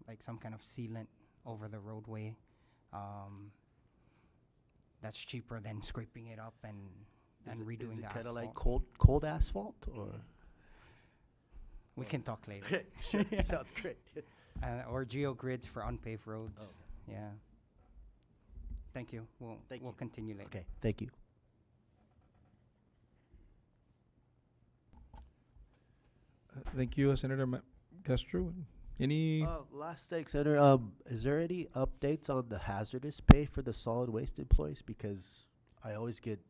like some kind of sealant over the roadway. That's cheaper than scraping it up and redoing the kind of asphalt. like cold asphalt, or? We can talk later. Sure, sounds great. Or geogrids for unpaved roads. Oh. Yeah. Thank you. We'll Thank you. continue later. Okay, thank you. Thank you, Senator Castro. Any? Last thing, Senator. Is there any updates on the hazardous pay for the solid waste employees? Because I always get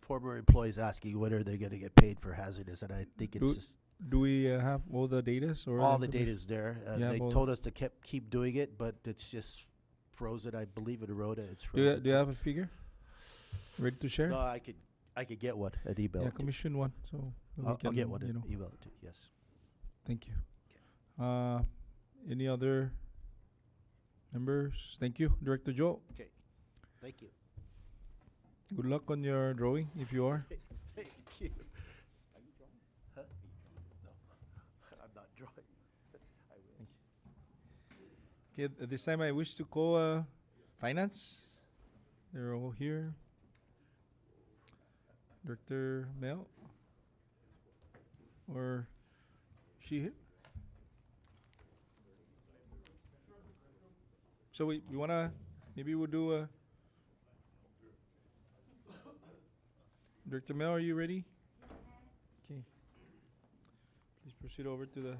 former employees asking when are they going to get paid for hazardous, and I think it's just Do we have all the data? Or all the data is there. You have They all told us to keep doing it, but it's just frozen. I believe in Rhoda, it's Do frozen. you have a figure ready to share? No, I could get one and email Yeah, it to you. commission one. So we I'll can, get one you and know. email it to you. Yes. Thank you. Any other members? Thank you, Director Joe. Okay. Thank you. Good luck on your drawing, if you are. Thank you. Are you drawing? Huh? No, I'm not drawing. I wish. Okay, at this time I wish to call Finance. They're all here. Director Mel? Or she here? So we wanna, maybe we'll do a Director Mel, are you ready? Okay. Please proceed over to the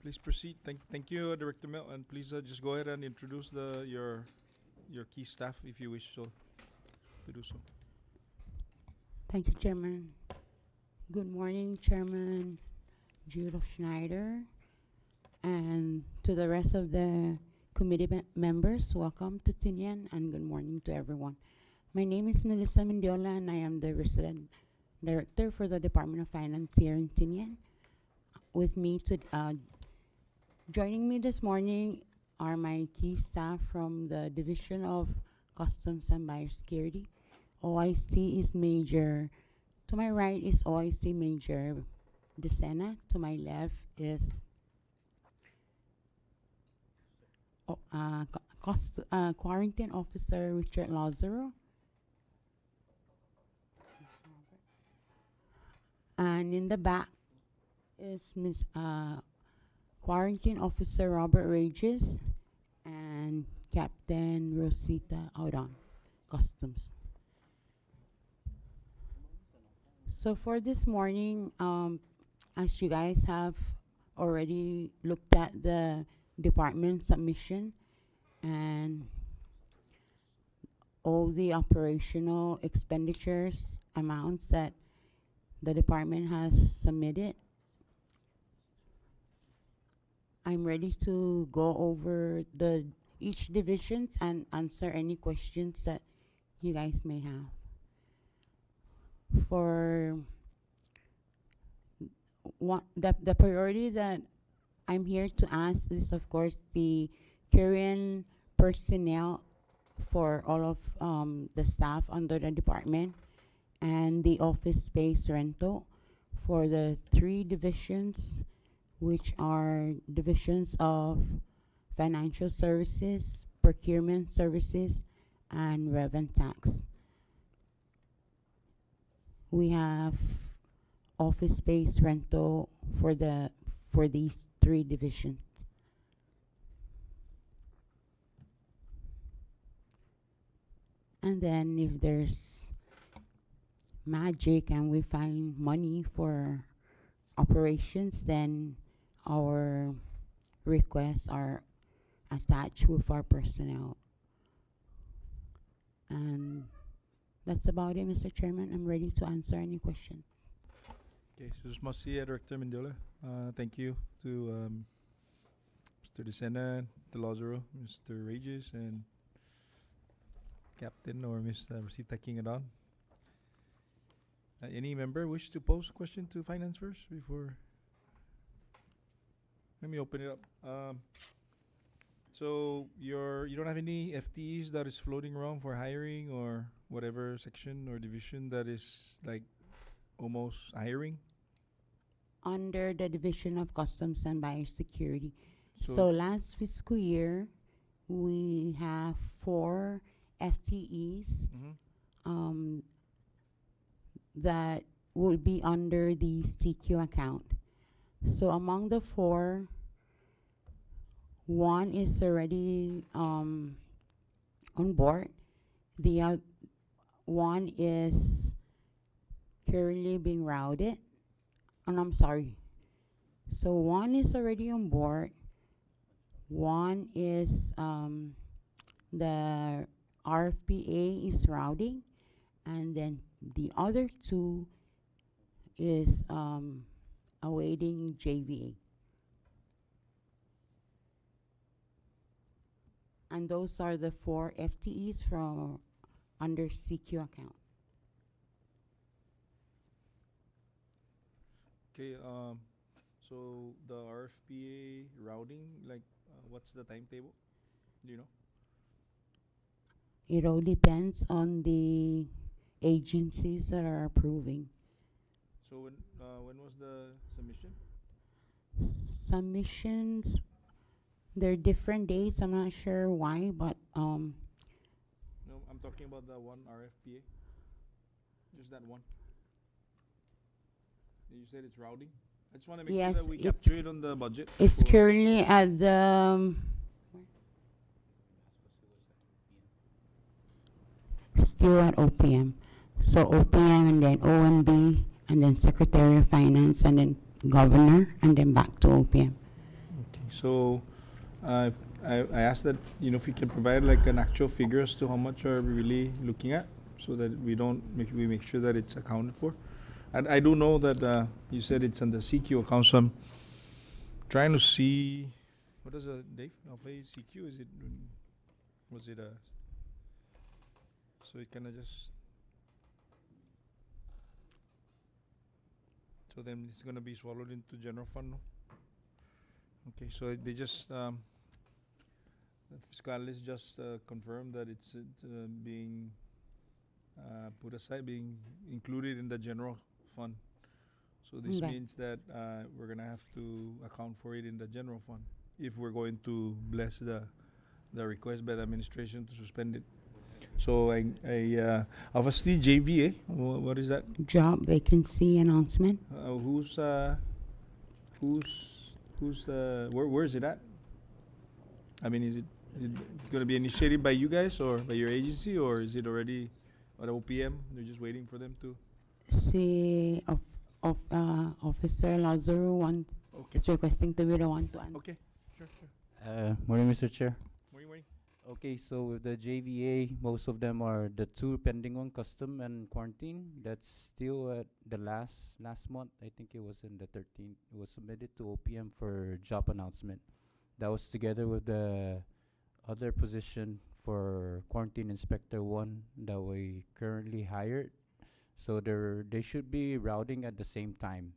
Please proceed. Thank you, Director Mel, and please just go ahead and introduce your key staff if you wish so to do so. Thank you, Chairman. Good morning, Chairman Judith Schneider, and to the rest of the committee members. Welcome to Tinian, and good morning to everyone. My name is Melissa Mendiola, and I am the resident director for the Department of Finance here in Tinian. With me joining me this morning are my key staff from the Division of Customs and Biosecurity. OIC is Major, to my right is OIC Major Desena, to my left is Quarantine Officer Richard Lazaro, and in the back is Ms. Quarantine Officer Robert Regis and Captain Rosita Audan, Customs. So for this morning, as you guys have already looked at the department submission and all the operational expenditures amounts that the department has submitted, I'm ready to go over each divisions and answer any questions that you guys may have. For the priority that I'm here to ask is, of course, the current personnel for all of the staff under the department and the office space rental for the 3 divisions, which are divisions of financial services, procurement services, and rev and tax. We have office space rental for these 3 3 divisions. And then if there's magic and we find money for operations, then our requests are attached with our personnel. And that's about it, Mr. Chairman. I'm ready to answer any question. Okay, so Susmasi, Director Mendiola. Thank you to Mr. Decena, Mr. Lazaro, Mr. Regis, and Captain or Ms. Rosita Kingadon. Any member wish to pose a question to Finance first before? Let me open it up. So you don't have any FTEs that is floating around for hiring or whatever section or division that is like almost hiring? Under the Division of Customs and Biosecurity. So- So last fiscal year, we have 4 FTEs Mhm. that would be under the CQ account. So among the 4, 1 is already on board. The 1 is currently being routed. And I'm sorry. So 1 is already on board. 1 is the RFPA is routing, and then the other 2 is awaiting JVA. And those are the 4 FTEs from under CQ account. Okay, so the RFPA routing, like, what's the timetable? Do you know? It all depends on the agencies that are approving. So when was the submission? Submissions, they're different dates. I'm not sure why, but No, I'm talking about the one RFPA. Just that one. You said it's routing. I just want to make Yes, sure that we it's capture it on the budget. it's for- currently at the still at OPM. So OPM and then OMB and then Secretary of Finance and then Governor and then back to OPM. Okay, so I asked that, if you can provide like an actual figure as to how much are we really looking at, so that we make sure that it's accounted for. And I do know that you said it's on the CQ account, so I'm trying to see what is Dave Alpha CQ? Was it a? So it kind of just. So then it's gonna be swallowed into general fund, no? Okay, so they just the Fiscal just confirmed that it's being put aside, being included in the general fund. So this Okay. means that we're gonna have to account for it in the general fund if we're going to bless the request by the administration to suspend it. So obviously JVA, what is that? Job vacancy announcement. Where is it at? I mean, is it going to be initiated by you guys or by your agency, or is it already at OPM? They're just waiting for them to. See, Officer Lazaro Okay. is requesting to be the one to answer. Okay. Sure. Morning, Mr. Chair. Morning. Okay, so with the JVA, most of them are the 2 pending on custom and quarantine. That's still at the last month. I think it was in the 13th. It was submitted to OPM for job announcement. That was together with the other position for quarantine inspector 1 that we currently hired. So they should be routing at the same time.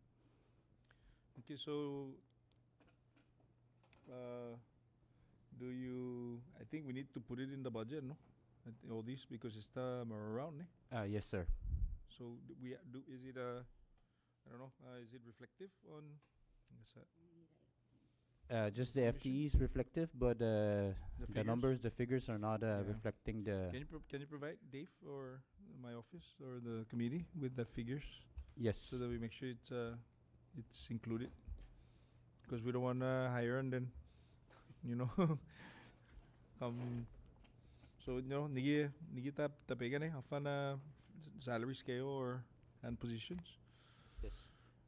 Okay, so I think we need to put it in the budget, no? All this because it's around, eh? Yes, sir. So is it I don't know, is it reflective on? What's that? Just the Submission? FTEs reflective, but the figures? numbers, the figures are not Yeah. reflecting the. Can you provide Dave or my office or the committee with the figures Yes. so that we make sure it's included? because we don't want to hire and then, you know, so nigi tapegan often salary scale or and positions. Yes.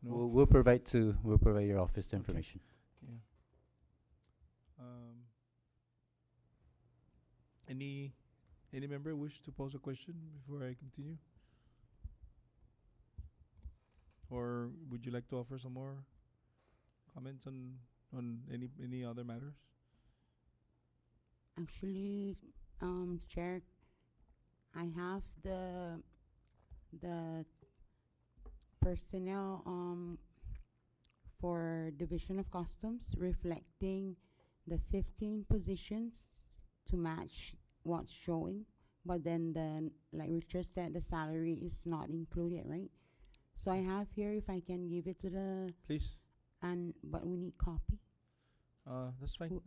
No? We'll provide your office the information. Yeah. Any member wish to pose a question before I continue? Or would you like to offer some more comments on any other matters? Actually, Chair, I have the personnel for Division of Customs reflecting the 15 positions to match what's showing, but then like Richard said, the salary is not included, right? So I have here, if I can give it to the Please. but we need copy That's fine.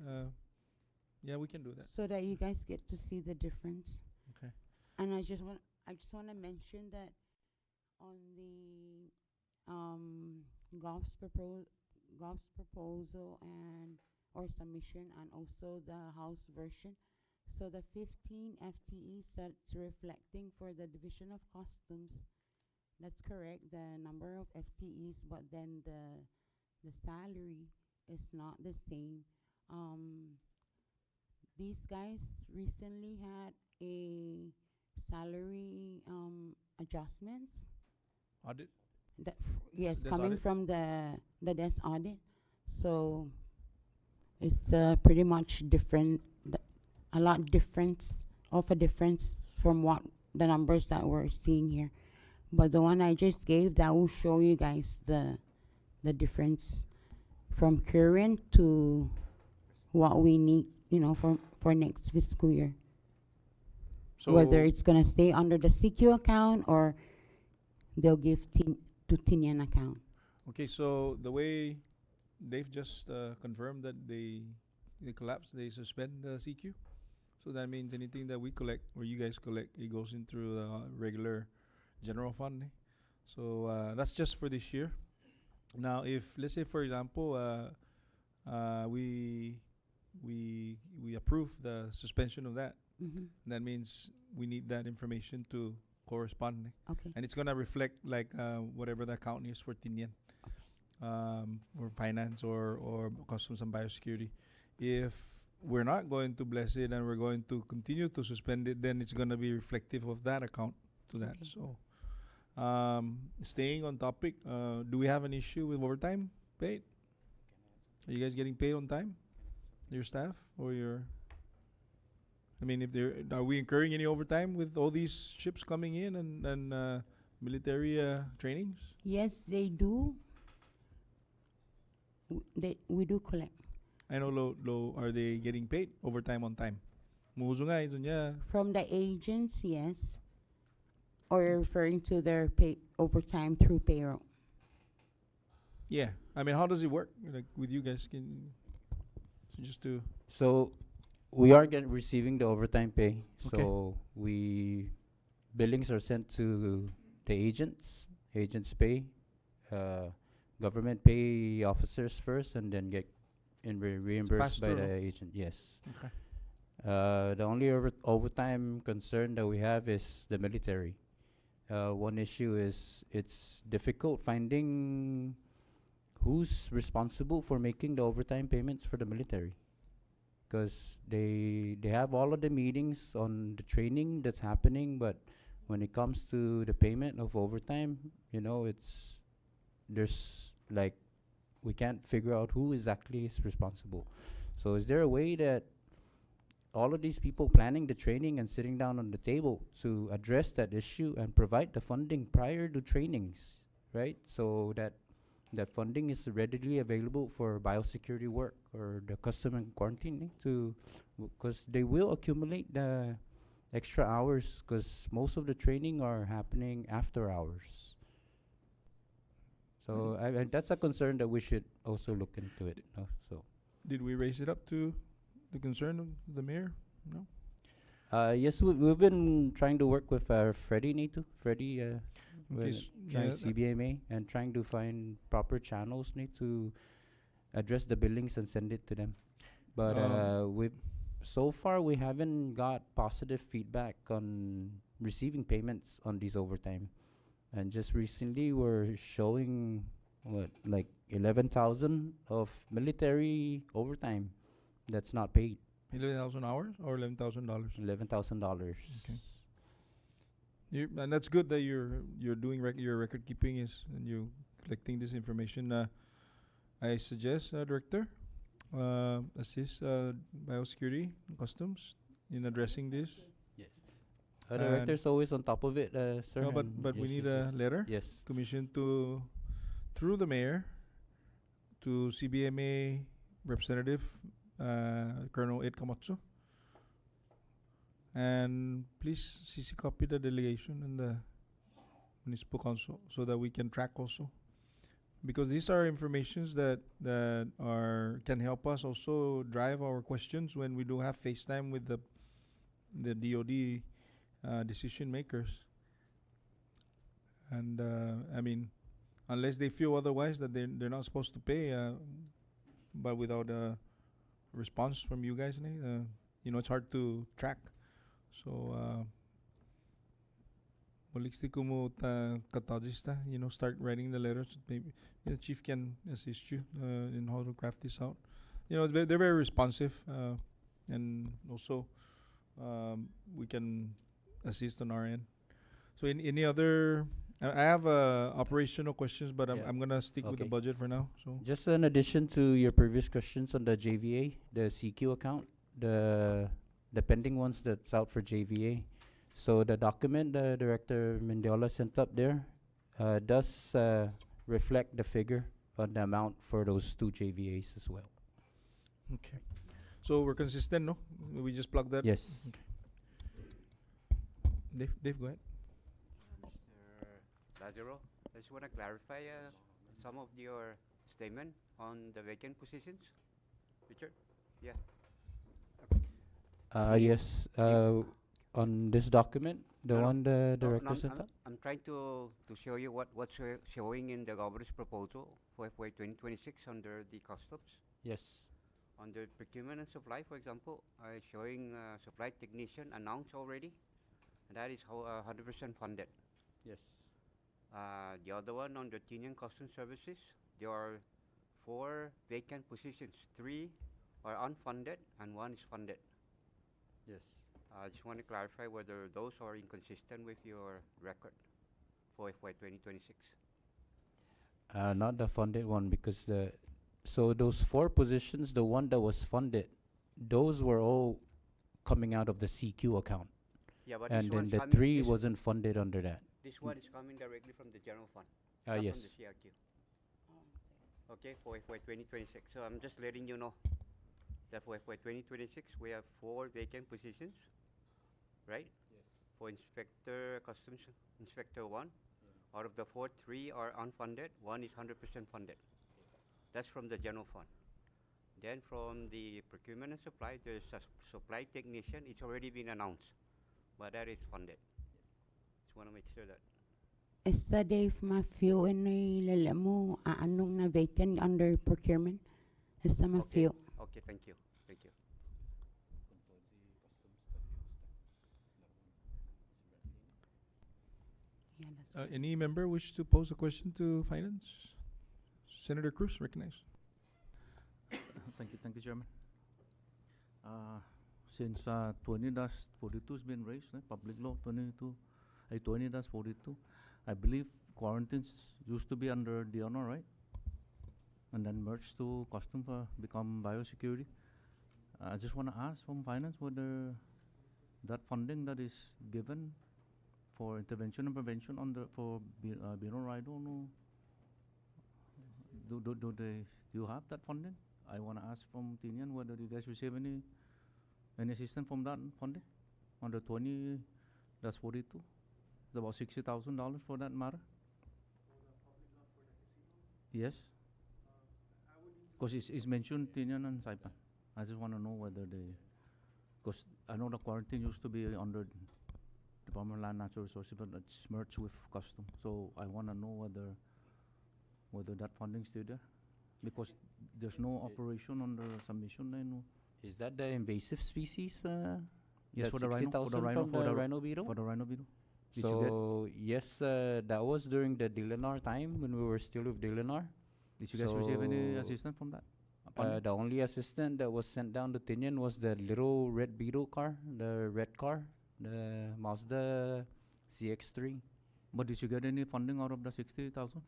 Yeah, we can do that. so that you guys get to see the difference. Okay. And I just want to mention that on the Gov's proposal and or submission, and also the House version. So the 15 FTEs that's reflecting for the Division of Customs, that's correct, the number of FTEs, but then the salary is not the same. These guys recently had a salary adjustments. Audit? Yes, Desk coming audit? from the desk audit. So it's pretty much different, a lot difference of a difference from what the numbers that we're seeing here. But the one I just gave, that will show you guys the difference from current to what we need, for next fiscal year. So Whether it's gonna stay under the CQ account or they'll give to Tinian account. okay, so the way they've just confirmed that they collapse, they suspend the CQ. So that means anything that we collect or you guys collect, it goes into the regular general fund. So that's just for this year. Now, if let's say for example, we approve the suspension of that, that means we need that information to correspond. Okay. And it's gonna reflect like whatever the account is for Tinian, or finance or customs and biosecurity. If we're not going to bless it and we're going to continue to suspend it, then it's gonna be reflective of that account to that. Okay. So, staying on topic, do we have an issue with overtime paid? Are you guys getting paid on time? Your staff or your? I mean, are we incurring any overtime with all these ships coming in and military trainings? Yes, they do. We do collect. I know low. Are they getting paid overtime on time? Muzo nga ito niya. From the agents, yes. Or you're referring to their pay overtime through payroll? Yeah. I mean, how does it work? Like with you guys, just to. So we are receiving the overtime pay. Okay. So billings are sent to the agents pay, government pay officers first, and then get reimbursed passed by through, the no? agent. Yes. Okay. The only overtime concern that we have is the military. One issue is it's difficult finding who's responsible for making the overtime payments for the military, because they have all of the meetings on the training that's happening, but when it comes to the payment of overtime, there's like we can't figure out who exactly is responsible. So is there a way that all of these people planning the training and sitting down on the table to address that issue and provide the funding prior to trainings, right? So that funding is readily available for biosecurity work or the custom and quarantine because they will accumulate the extra hours, because most of the training are happening after hours. So that's a concern that we should also look into it. So Did we raise it up to the concern of the mayor? No. yes, we've been trying to work with Freddie Nito, Okay, trying CBMA and trying to find proper channels to address the billings and send it to them. But so far we haven't got positive feedback on receiving payments on these overtime. And just recently we're showing what, like 11,000 of military overtime that's not paid. 11,000 hours or $11,000? $11,000. Okay. And that's good that you're doing your record keeping and you collecting this information. I suggest, Director, assist Biosecurity and Customs in addressing this. Yes. Director's always on top of it, sir. No, and but we yes, need yes, a letter. Yes. Commission through the mayor to CBMA representative Colonel Ed Camacho. And please CC copy the delegation and the municipal council so that we can track also. Because these are informations that can help us also drive our questions when we do have FaceTime with the DOD decision makers. And I mean, unless they feel otherwise that they're not supposed to pay, but without a response from you guys, it's hard to track. So start writing the letters. Maybe the chief can assist you in how to craft this out. They're very responsive, and also we can assist on our end. So in any other, I have operational questions, but I'm gonna stick with the budget for now. So just in addition to your previous questions on the JVA, the CQ account, the pending ones that's out for JVA. So the document Director Mendiola sent up there does reflect the figure on the amount for those two JVAs as well. okay. So we're consistent, no? We just plug that. Yes. Okay. Dave, go ahead. Mr. Lazaro, I just want to clarify some of your statement on the vacant positions. Richard? Yeah. Yes. On this document, the one the director sent up? I'm trying to show you what's showing in the governor's proposal for FY 2026 under the customs. Yes. Under procurement and supply, for example, showing supply technician announced already. And that is 100% funded. Yes. The other one under Tinian Custom Services, there are 4 vacant positions. 3 are unfunded and 1 is funded. Yes. I just want to clarify whether those are inconsistent with your record for FY 2026. Not the funded one, because so those 4 positions, the one that was funded, those were all coming out of the CQ account. Yeah, but And this then one's the coming- 3 this- wasn't funded under that. This one is coming directly from the general fund, not Yes. from the CRQ. Okay, for FY 2026. So I'm just letting you know that for FY 2026 we have 4 vacant positions, right? Yes. For Inspector Customs Inspector 1. Out of the 4, 3 are unfunded, 1 is 100% funded. That's from the general fund. Then from the procurement and supply, there's a supply technician. It's already been announced, but that is funded. Just want to make sure that. Esta Dave ma-feel inilala mo anong na vacant under procurement? Esta Okay. ma-feel. Okay, thank you. Thank you. Yeah, that's Any member wish to pose a question to Finance? Senator Cruz, recognized. Thank you, Chairman. Since 20-42 has been raised, Public Law 20-42, I believe quarantines used to be under DNR, right? And then merged to custom become biosecurity. I just want to ask from Finance whether that funding that is given for intervention and prevention for Bino Rido, do you have that funding? I want to ask from Tinian whether you guys receive any assistance from that funding under 20-42. It's about $60,000 for that matter. Yes. Because it's mentioned Tinian and Saipan. I just want to know whether because I know the quarantine used to be under Department of Land Natural Resources, but it's merged with custom. So I want to know whether that funding's still there. Because there's no operation on the submission line. No? Is that the invasive species? Yes, that for the rhino, 60,000 from the rhino beetle? For the rhino beetle. Did you So yes, that was during the Dilinar time when we were still with Dilinar. get? Did you guys receive any So, assistance from that? Funding? The only assistant that was sent down to Tinian was the little red beetle car, the red car, the Mazda CX-3. But did you get any funding out of the 60,000?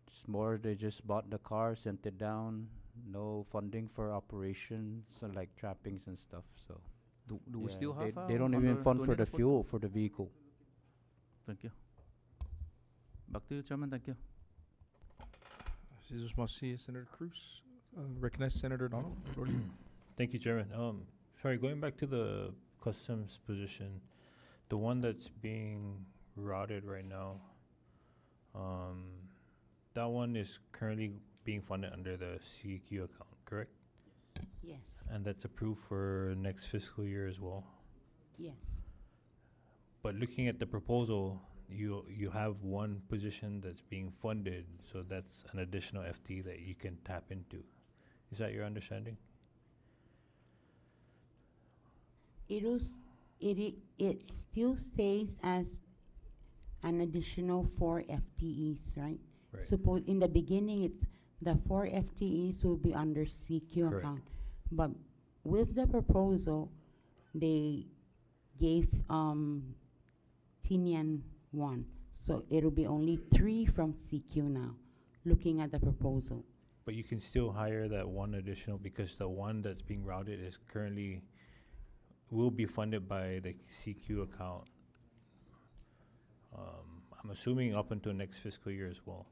It's more they just bought the car, sent it down. No funding for operations like trappings and stuff. So Do we yeah, still have? they don't even under fund for the donated fuel for the vehicle. Thank you. Back to you, Chairman. Thank you. Jesus Masi, Senator Cruz. Recognize Senator Donald. Thank you, Chairman. Sorry, going back to the customs position, the one that's being routed right now, that one is currently being funded under the CQ account, correct? Yes, And that's approved for next fiscal year as well. yes. But looking at the proposal, you have one position that's being funded, so that's an additional FT that you can tap into. Is that your understanding? It still stays as an additional 4 FTEs, right? Right. Suppose in the beginning, it's the 4 FTEs will be under CQ Correct. account. But with the proposal, they gave Tinian 1. So it'll be only 3 from CQ now, looking at the proposal. But you can still hire that one additional because the one that's being routed is currently will be funded by the CQ account. I'm assuming up until next fiscal year as well,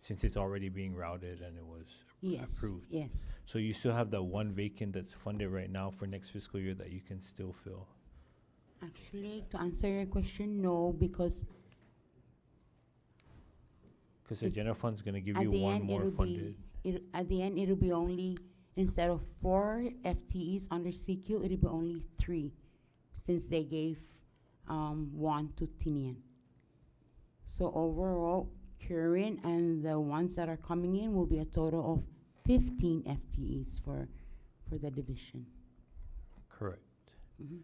since it's already being routed and it was Yes, approved. yes. So you still have that one vacant that's funded right now for next fiscal year that you can still fill. Actually, to answer your question, no, because Because the It- general fund's gonna give at you the one end, more it'll funded. at the end, it'll be only, instead of 4 FTEs under CQ, it'll be only 3, since they gave 1 to Tinian. So overall, current and the ones that are coming in will be a total of 15 FTEs for the division. Correct. Mhm.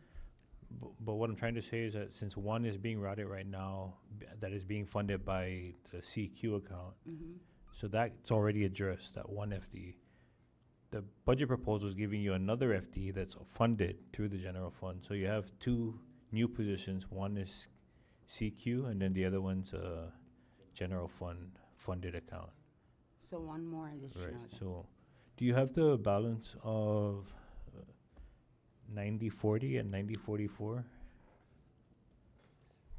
But what I'm trying to say is that since one is being routed right now, that is being funded by the CQ account, Mhm. so that's already addressed, that one FD. The budget proposal is giving you another FD that's funded through the general fund. So you have 2 new positions. One is CQ, and then the other one's a general fund funded account. So one more additional. Right. then. So, do you have the balance of 9040 and 9044?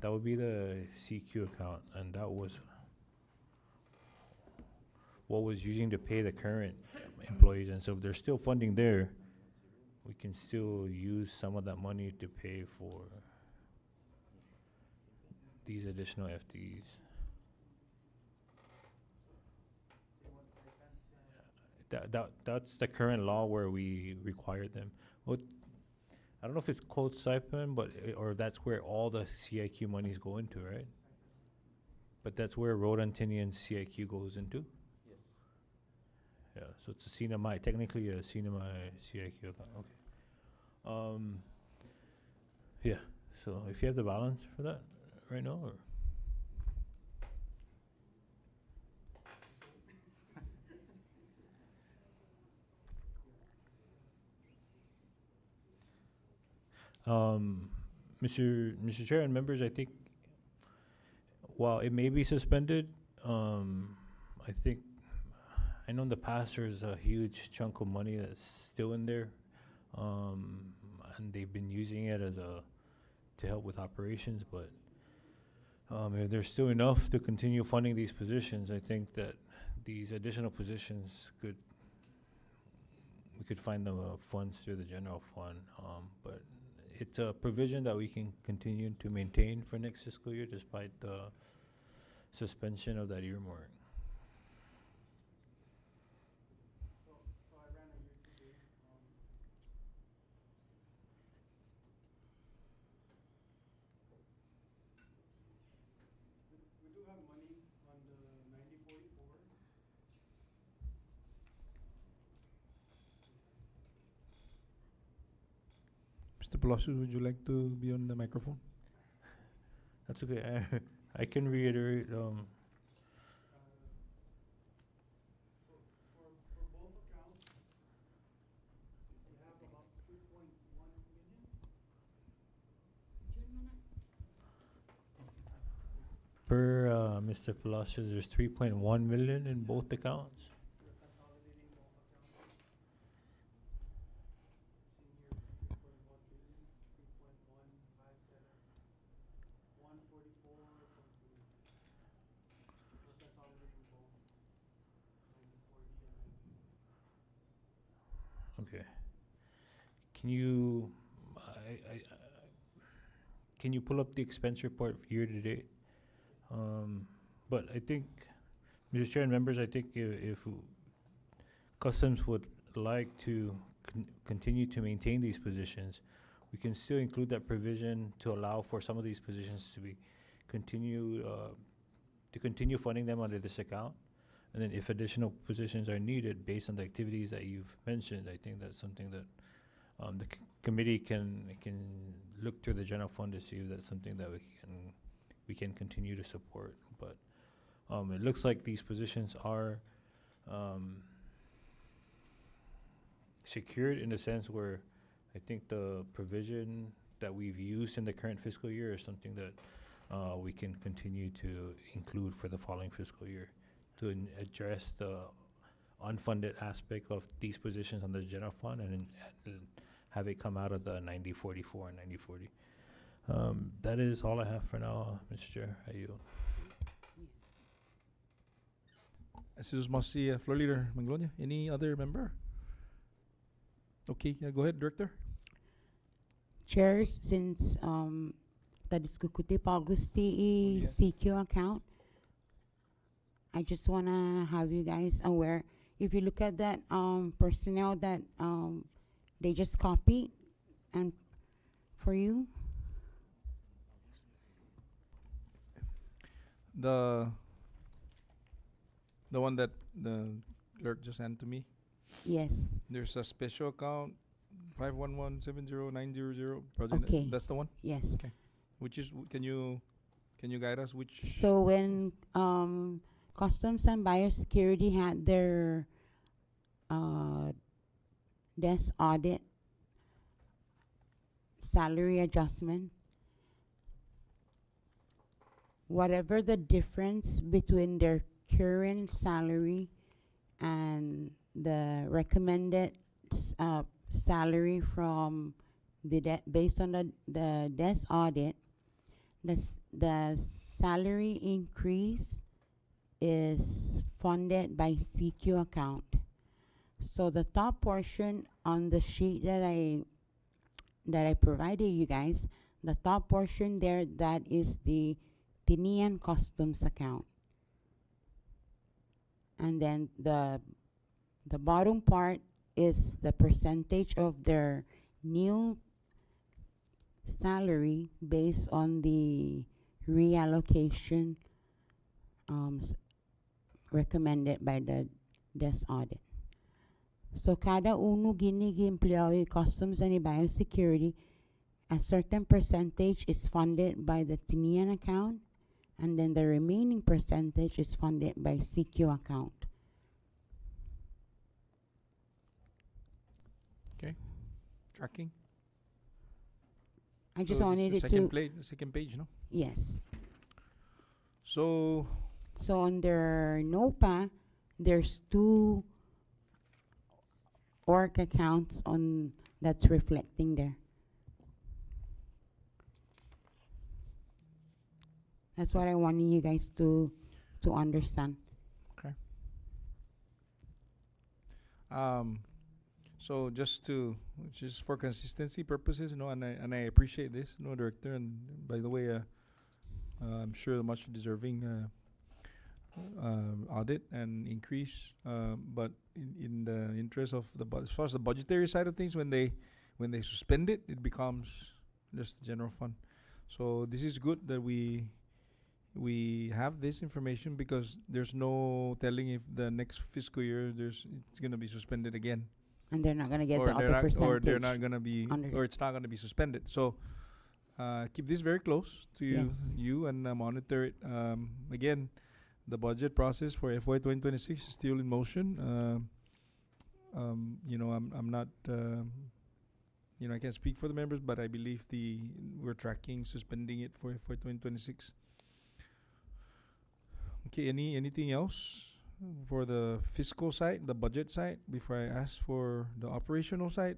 That would be the CQ account, and that was what was using to pay the current employees. And so, if there's still funding there, we can still use some of that money to pay for these additional FTEs. That's the current law where we require them. Well, I don't know if it's called stipend, but or that's where all the CIQ monies go into, right? But that's where Road and Tinian CIQ goes into. Yes. Yeah, so it's a CNMI, technically a CNMI CIQ account. Okay. Yeah. So if you have the balance for that right now, or Mr. Chair and members, I think while it may be suspended, I think I know in the past there's a huge chunk of money that's still in there, and they've been using it as to help with operations. But if there's still enough to continue funding these positions, I think that these additional positions we could find the funds through the general fund. But it's a provision that we can continue to maintain for next fiscal year despite the suspension of that earmark. So I ran a year-to-date. We do have money on the 9044. Mr. Palacios, would you like to be on the microphone? That's okay. I can reiterate. Per Mr. Palacios, there's 3.1 million in both accounts. Okay. Can you, can you pull up the expense report for year to date? But I think, Mr. Chair and members, I think if Customs would like to continue to maintain these positions, we can still include that provision to allow for some of these positions to be continue funding them under this account. And then if additional positions are needed based on the activities that you've mentioned, I think that's something that the committee can look through the general fund to see if that's something that we can continue to support. But it looks like these positions are secured in the sense where I think the provision that we've used in the current fiscal year is something that we can continue to include for the following fiscal year to address the unfunded aspect of these positions on the general fund and have it come out of the 9044 and 9040. That is all I have for now, Mr. Chair. I yield. Sus Masi, Floor Leader Manglonia. Any other member? Okay, go ahead, Director. Chair, since tadiskukuti pa Augusti CQ account, I just want to have you guys aware. If you look at that personnel that they just copied, and for you, the one that the clerk just sent to me. yes. There's a special account 511-70900 project. Okay. That's the one. Yes. Okay. Which is can you guide us which? So when Customs and Biosecurity had their desk audit salary adjustment, whatever the difference between their current salary and the recommended salary from based on the desk audit, the salary increase is funded by CQ account. So the top portion on the sheet that I provided you guys, the top portion there, that is the Tinian Customs account. And then the bottom part is the percentage of their new salary based on the reallocation recommended by the desk audit. So kada uno gini employee Customs and Biosecurity, a certain percentage is funded by the Tinian account, and then the remaining percentage is funded by CQ account. Okay. Tracking. I just So wanted the it second to the second page, no? yes. So So under NOPA, there's two org accounts on that's reflecting there. That's what I wanted you guys to understand. okay. So just for consistency purposes, and I appreciate this, Director. And by the way, I'm sure the much deserving audit and increase. But in the interest of as far as the budgetary side of things, when they suspend it, it becomes just the general fund. So this is good that we have this information, because there's no telling if the next fiscal year it's going to be suspended again. and they're not gonna get or the they're upper not, percentage. or they're not gonna be, under or it's not gonna be suspended. So keep this very close to Yes. you and monitor it. Again, the budget process for FY 2026 is still in motion. You know, I'm not. You know, I can't speak for the members, but I believe we're tracking suspending it for FY 2026. Okay, anything else for the fiscal side, the budget side, before I ask for the operational side?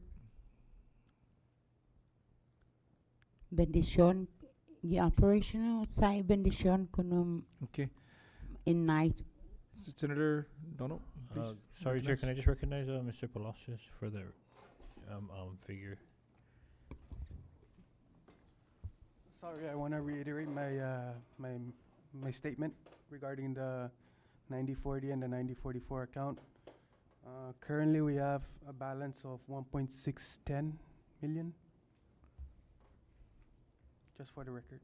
Bendisyon, the operational side bendisyon kunum Okay, in night. Senator Donald, please. Sorry, Chair, can I just recognize Mr. Palacios for the figure? Sorry, I want to reiterate my statement regarding the 9040 and the 9044 account. Currently, we have a balance of 1.610 million. Just for the record.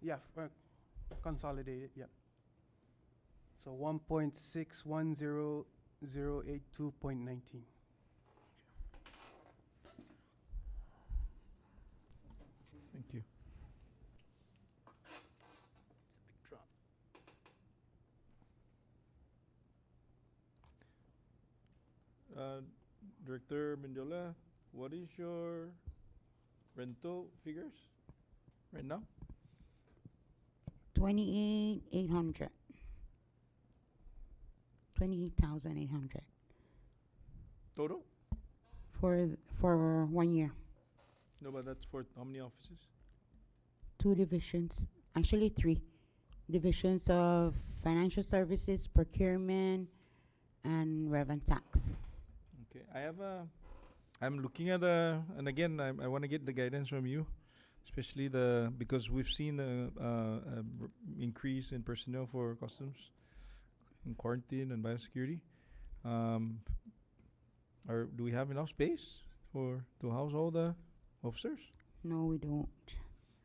Yeah, consolidated. Yeah. So 1.610082.19. Thank you. Director Mendiola, what is your rental figures right now? 28,800. 28,800 Total? for 1 year. No, but that's for how many offices? 2 divisions, actually 3 divisions of financial services, procurement, and revenue tax. Okay, I'm looking at and again, I want to get the guidance from you, especially because we've seen increase in personnel for customs, in quarantine and biosecurity. Do we have enough space to house all the officers? No, we don't.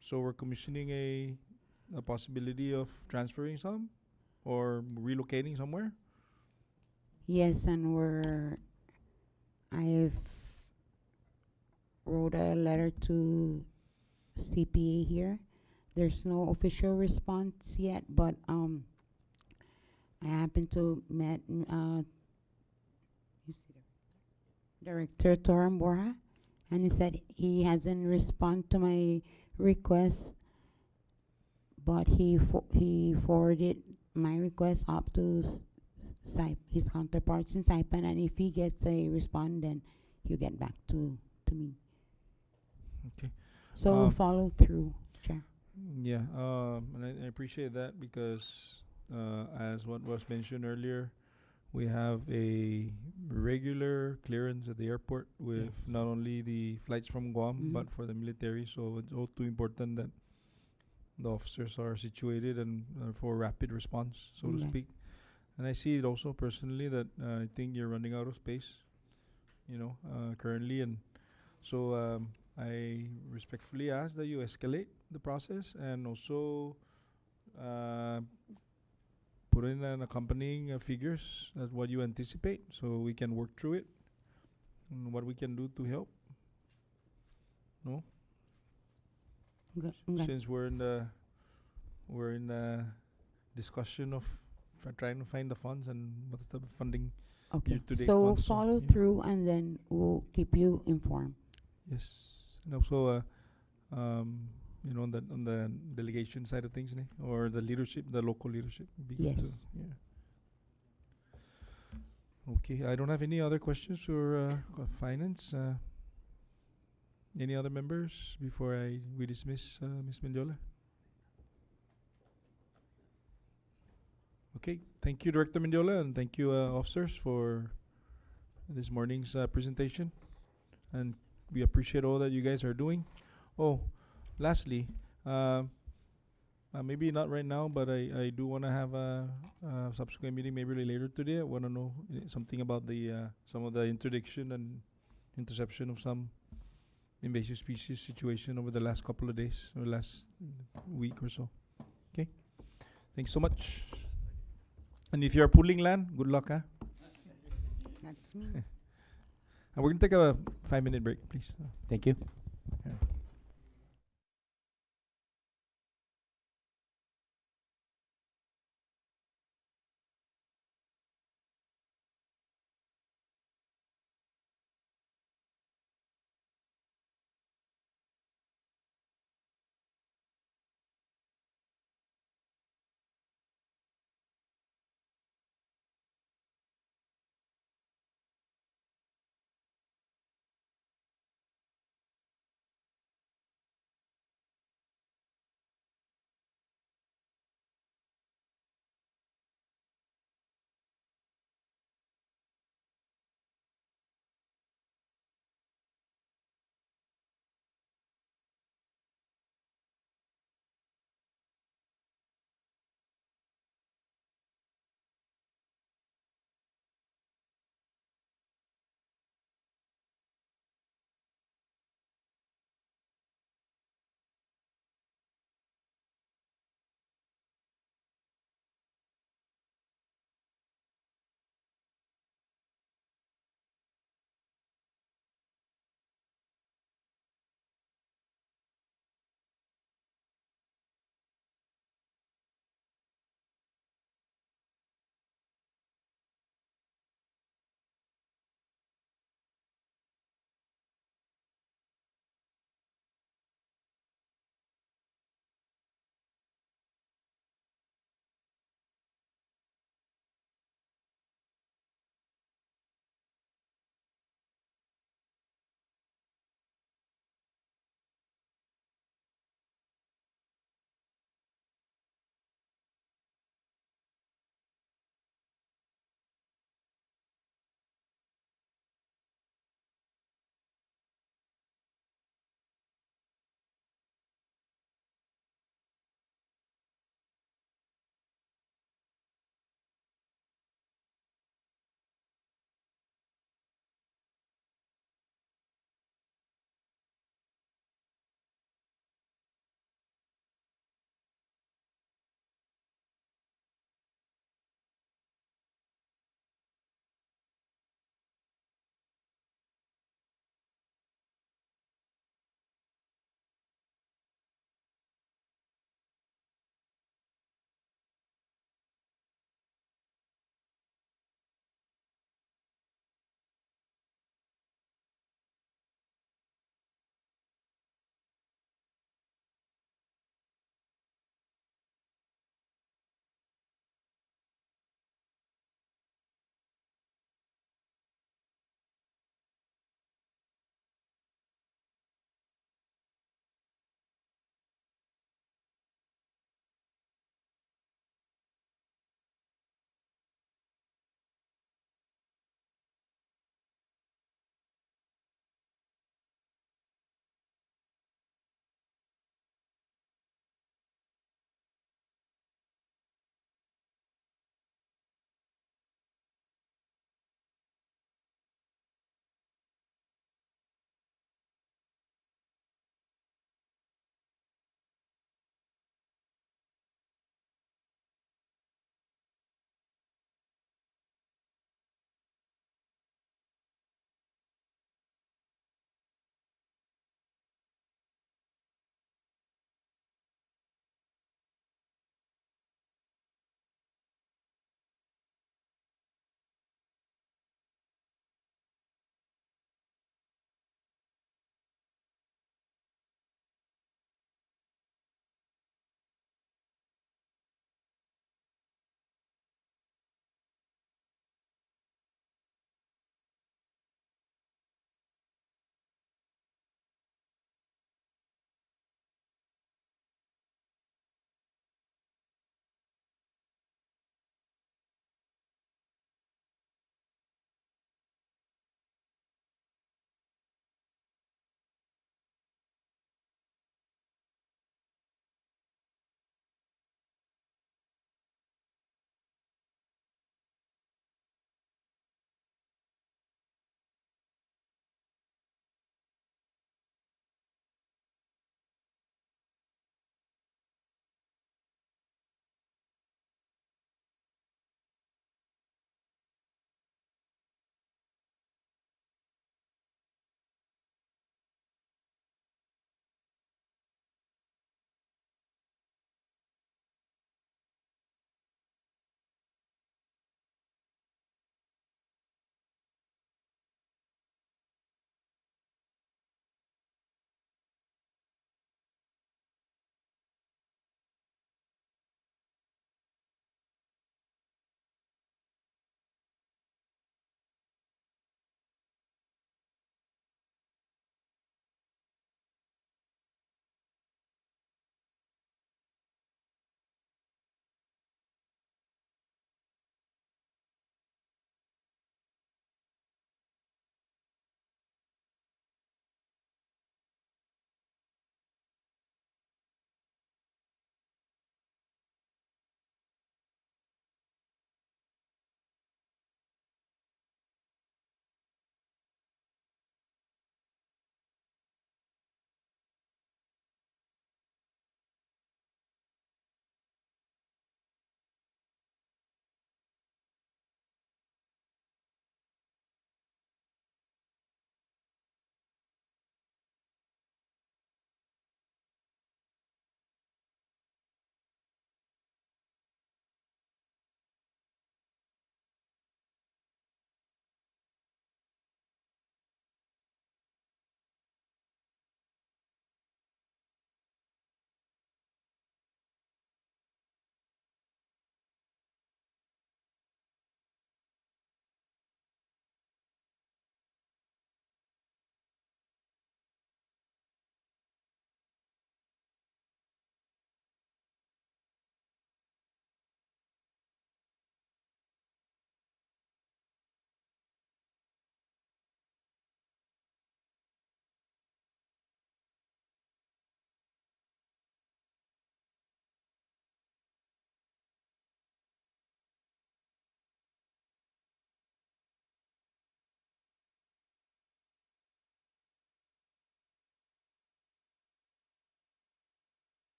So we're commissioning a possibility of transferring some or relocating somewhere? Yes, and I've wrote a letter to CPA here. There's no official response yet, but I happened to met Director Toram Borja, and he said he hasn't responded to my request, but he forwarded my request up to his counterparts in Saipan, and if he gets a response, then he'll get back to me. Okay. So we'll follow through, Chair. Yeah, and I appreciate that because, as what was mentioned earlier, we have a regular clearance at the airport with Yes. not only the flights from Guam, Mhm. but for the military. So it's all too important that the officers are situated and for rapid response, so to Okay. speak. And I see it also personally that I think you're running out of space, currently. And so I respectfully ask that you escalate the process and also put in an accompanying figures as what you anticipate so we can work through it and what we can do to help. No? Okay. Since we're in the discussion of trying to find the funds and what's the funding. Okay. year-to-date So we'll funds, so, follow yeah. through, and then we'll keep you informed. Yes, and also on the delegation side of things, or the leadership, the local leadership. Would be good Yes. too, yeah. Okay, I don't have any other questions for finance. Any other members before we dismiss Ms. Mendiola? Okay, thank you, Director Mendiola, and thank you, officers, for this morning's presentation. And we appreciate all that you guys are doing. Oh, lastly, maybe not right now, but I do want to have a subsequent meeting maybe later today. I want to know something about some of the interdiction and interception of some invasive species situation over the last couple of days or last week or so. Okay, thanks so much. And if you are pulling land, good luck, huh? That's me. And we're gonna take a 5-minute break, please. Thank you. Yeah.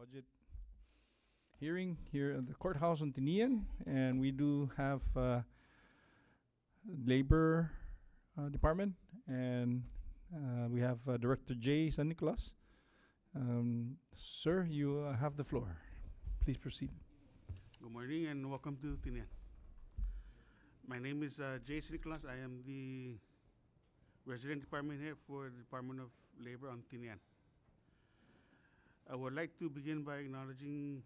budget hearing here at the courthouse on Tinian, and we do have labor department, and we have Director J. San Nicolas. Sir, you have the floor. Please proceed. Good morning and welcome to Tinian. My name is J. Nicholas. I am the resident department head for the Department of Labor on Tinian. I would like to begin by acknowledging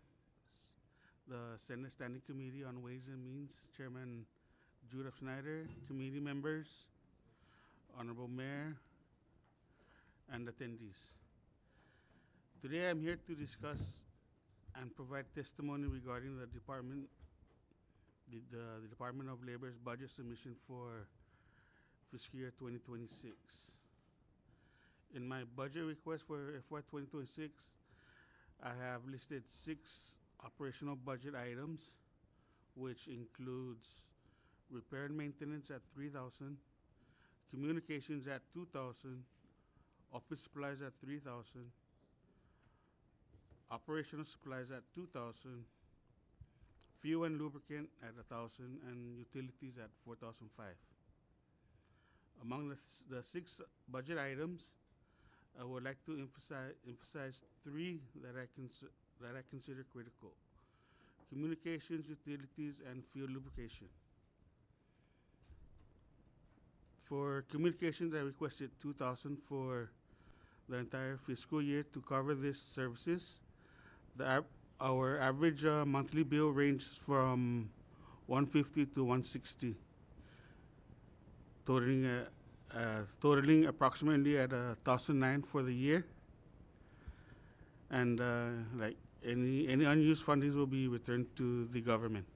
the Senate Standing Committee on Ways and Means, Chairman Judith Snyder, committee members, Honorable Mayor, and attendees. Today I'm here to discuss and provide testimony regarding the Department of Labor's budget submission for fiscal year 2026. In my budget request for FY 2026, I have listed 6 operational budget items, which includes repair and maintenance at 3,000, communications at 2,000, office supplies at 3,000, operational supplies at 2,000, fuel and lubricant at 1,000, and utilities at 4,005. Among the 6 budget items, I would like to emphasize 3 that I consider critical: communications, utilities, and fuel lubrication. For communications, I requested 2,000 for the entire fiscal year to cover these services. Our average monthly bill ranges from 150 to 160, totaling approximately at 1,009 for the year. And like any unused fundings will be returned to the government.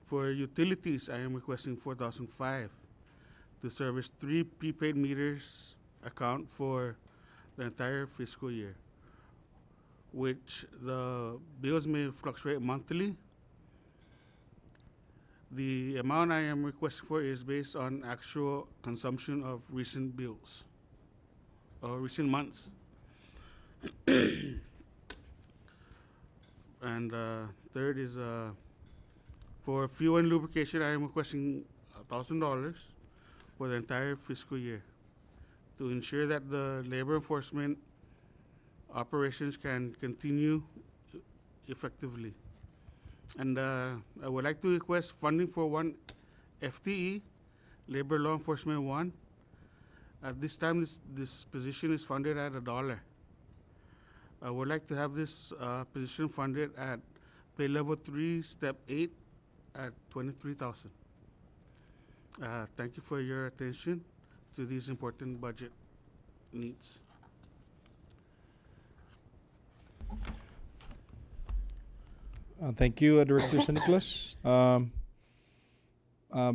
For utilities, I am requesting 4,005 to service 3 prepaid meters account for the entire fiscal year, which the bills may fluctuate monthly. The amount I am requesting for is based on actual consumption of recent bills or recent months. And third is for fuel and lubrication, I am requesting $1,000 for the entire fiscal year to ensure that the labor enforcement operations can continue effectively. And I would like to request funding for 1 FTE, Labor Law Enforcement 1. At this time, this position is funded at $1. I would like to have this position funded at pay level 3, step 8 at 23,000. Thank you for your attention to these important budget needs. Thank you, Director San Nicolas.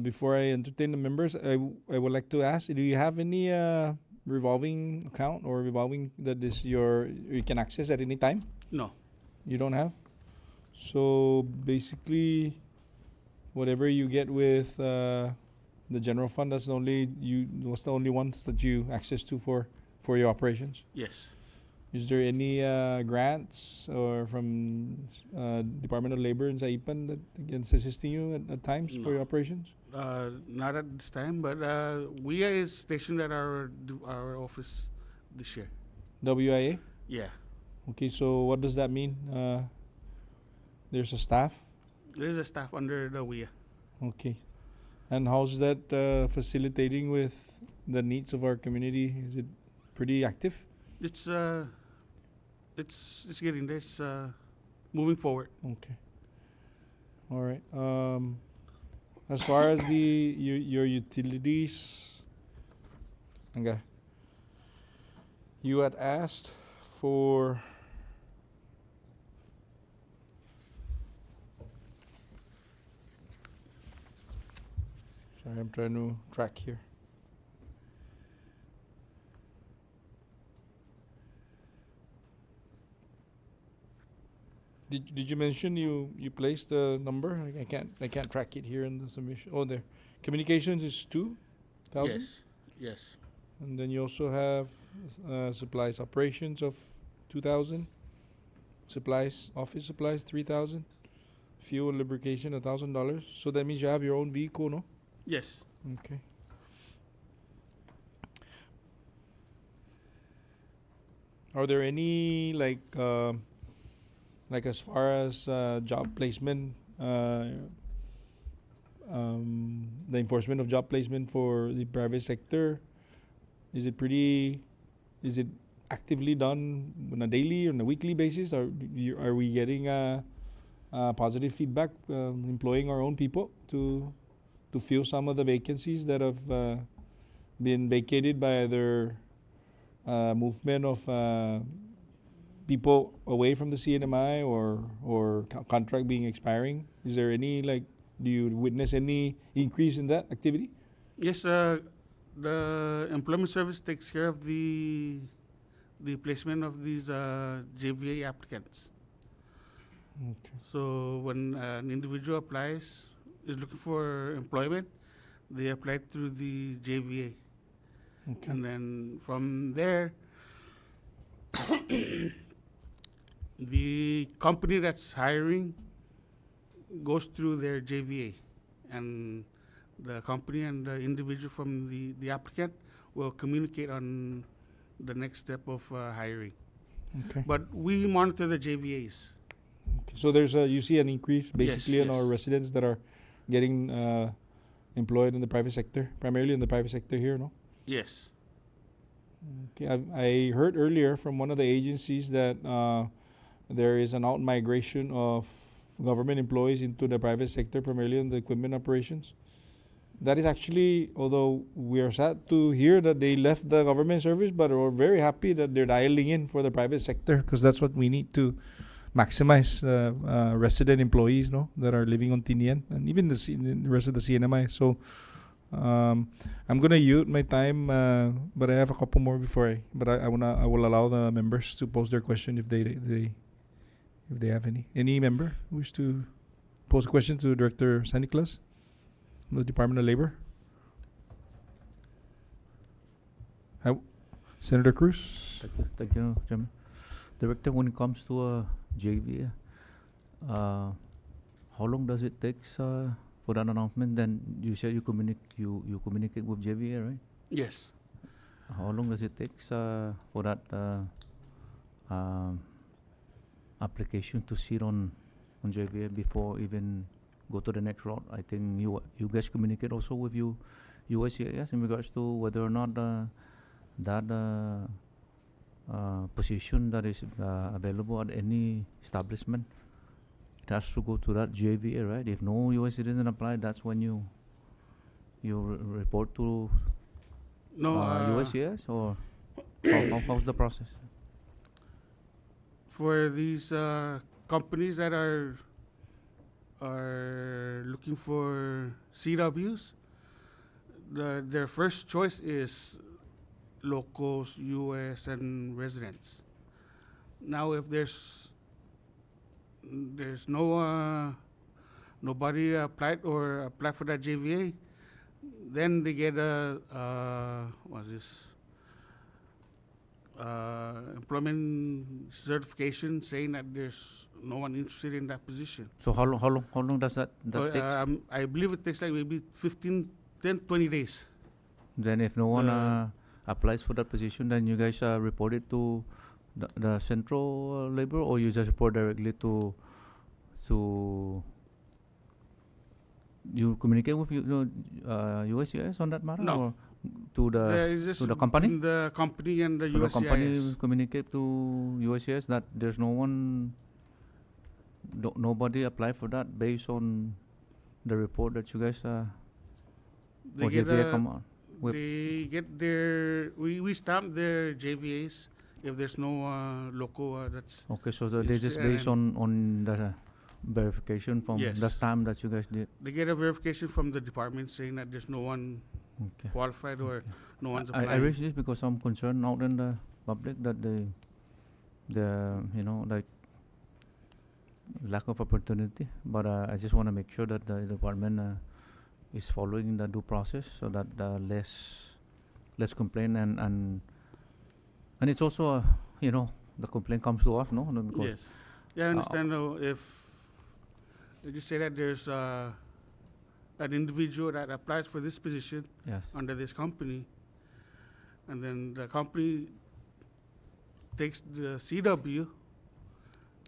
Before I entertain the members, I would like to ask, do you have any revolving account or revolving that is you can access at any time? No. You don't have? So basically, whatever you get with the general fund, that's the only one that you access to for your operations? Yes. Is there any grants or from Department of Labor and Saipan that against assisting you at times for your operations? Not at this time, but WIA is stationed at our office this year. WIA? Yeah. Okay, so what does that mean? There's a staff? There's a staff under the WIA. Okay. And how's that facilitating with the needs of our community? Is it pretty active? It's getting there. It's moving forward. Okay. All right. As far as your utilities, okay. You had asked for sorry, I'm trying to track here. Did you mention you placed the number? I can't track it here in the submission. Oh, there. Communications is 2,000. Yes. Yes. And then you also have supplies operations of 2,000. Supplies, office supplies, 3,000. Fuel and lubrication, $1,000. So that means you have your own vehicle, no? Yes. Okay. Are there any like as far as job placement, the enforcement of job placement for the private sector? Is it actively done on a daily or on a weekly basis? Are we getting positive feedback, employing our own people to fill some of the vacancies that have been vacated by either movement of people away from the CNMI or contract being expiring? Is there any do you witness any increase in that activity? Yes, the employment service takes care of the placement of these JVA applicants. Okay. So when an individual is looking for employment, they apply through the JVA. Okay. And then from there, the company that's hiring goes through their JVA, and the company and the individual from the applicant will communicate on the next step of hiring. Okay. But we monitor the JVAs. Okay. So you see an increase basically in yes. our residents that are getting employed in the private sector, primarily in the private sector here, no? Yes. Okay. I heard earlier from one of the agencies that there is an out-migration of government employees into the private sector, primarily in the equipment operations. That is actually, although we are sad to hear that they left the government service, but we're very happy that they're dialing in for the private sector, because that's what we need to maximize resident employees, no, that are living on Tinian and even the rest of the CNMI. So I'm gonna yield my time, but I have a couple more but I will allow the members to pose their question if they have any. Any member wish to pose a question to Director San Nicolas, the Department of Labor? Senator Cruz. Thank you, Chairman. Director, when it comes to JV, how long does it take for that announcement? Then you said you communicate with JVA, right? Yes. How long does it take for that application to sit on JVA before even go to the next route? I think you guys communicate also with USCIS in regards to whether or not that position that is available at any establishment, it has to go to that JVA, right? If no US citizen apply, that's when you report to USCIS, or how's the process? For these companies that are looking for CWs, their first choice is locals, US, and residents. Now, if there's nobody applied for that JVA, then they get employment certification saying that there's no one interested in that position. So how long does that take? I believe it takes like maybe 20 days. Then if no one applies for that position, then you guys report it to the central labor, or you just report directly to you communicate with USCIS on that matter? No. Or to the company? The company and the So USCIS. the company communicate to USCIS that there's nobody applied for that based on the report that you guys They or get JVA come on with. They get we stamp their JVAs if there's no local that's. Okay, so they just based on the verification from Yes. the stamp that you guys did. They get a verification from the department saying that there's no one Okay. qualified or no one's I applying. raise this because I'm concerned out in the public that the like lack of opportunity. But I just want to make sure that the department is following the due process so that less complaint and it's also the complaint comes to us, no? Because Yes. Yeah, I understand though, if, you say that there's an individual that applies for this position Yes. under this company, and then the company takes the CW,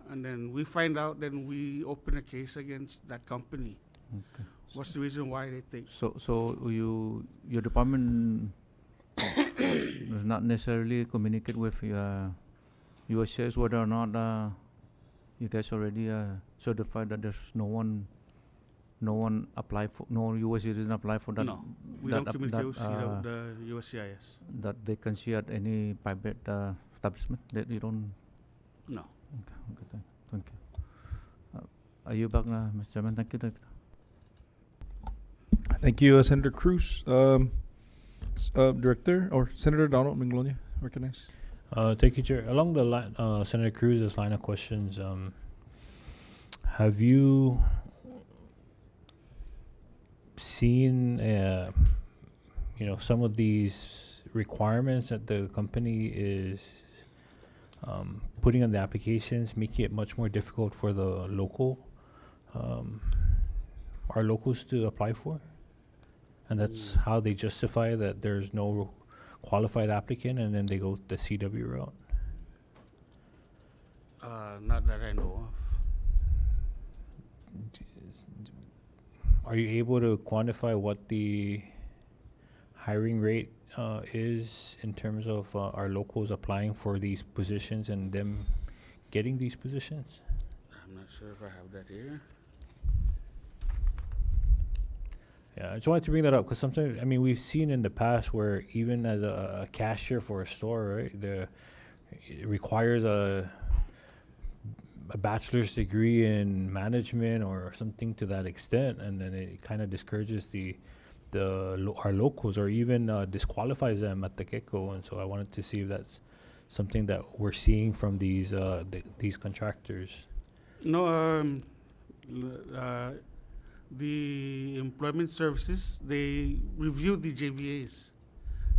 and then we find out, then we open a case against that company. Okay. What's the reason why they take? So your department does not necessarily communicate with USCIS whether or not you guys already certified that there's no one apply for, no US citizen apply for that. No, we that don't ap- communicate with that, the USCIS. that vacancy at any private establishment that you don't. No. Okay, thank you. Are you back, Mr. Chairman? Thank you, Director. Thank you, Senator Cruz. Director or Senator Donald Minglonia, recognize. Thank you, Chair. Along the line, Senator Cruz's line of questions, have you seen, some of these requirements that the company is putting on the applications, making it much more difficult for the our locals to apply for? And that's how they justify that there's no qualified applicant, and then they go the CW route? Not that I know Are you able to quantify what the hiring rate is in terms of our locals applying for these positions and them getting these positions? of. I'm not sure if I have that here. Yeah, I just wanted to bring that up because sometimes, we've seen in the past where even as a cashier for a store, right, it requires a bachelor's degree in management or something to that extent, and then it kind of discourages our locals, or even disqualifies them at the get-go. And so I wanted to see if that's something that we're seeing from these contractors. No, the employment services, they review the JVAs,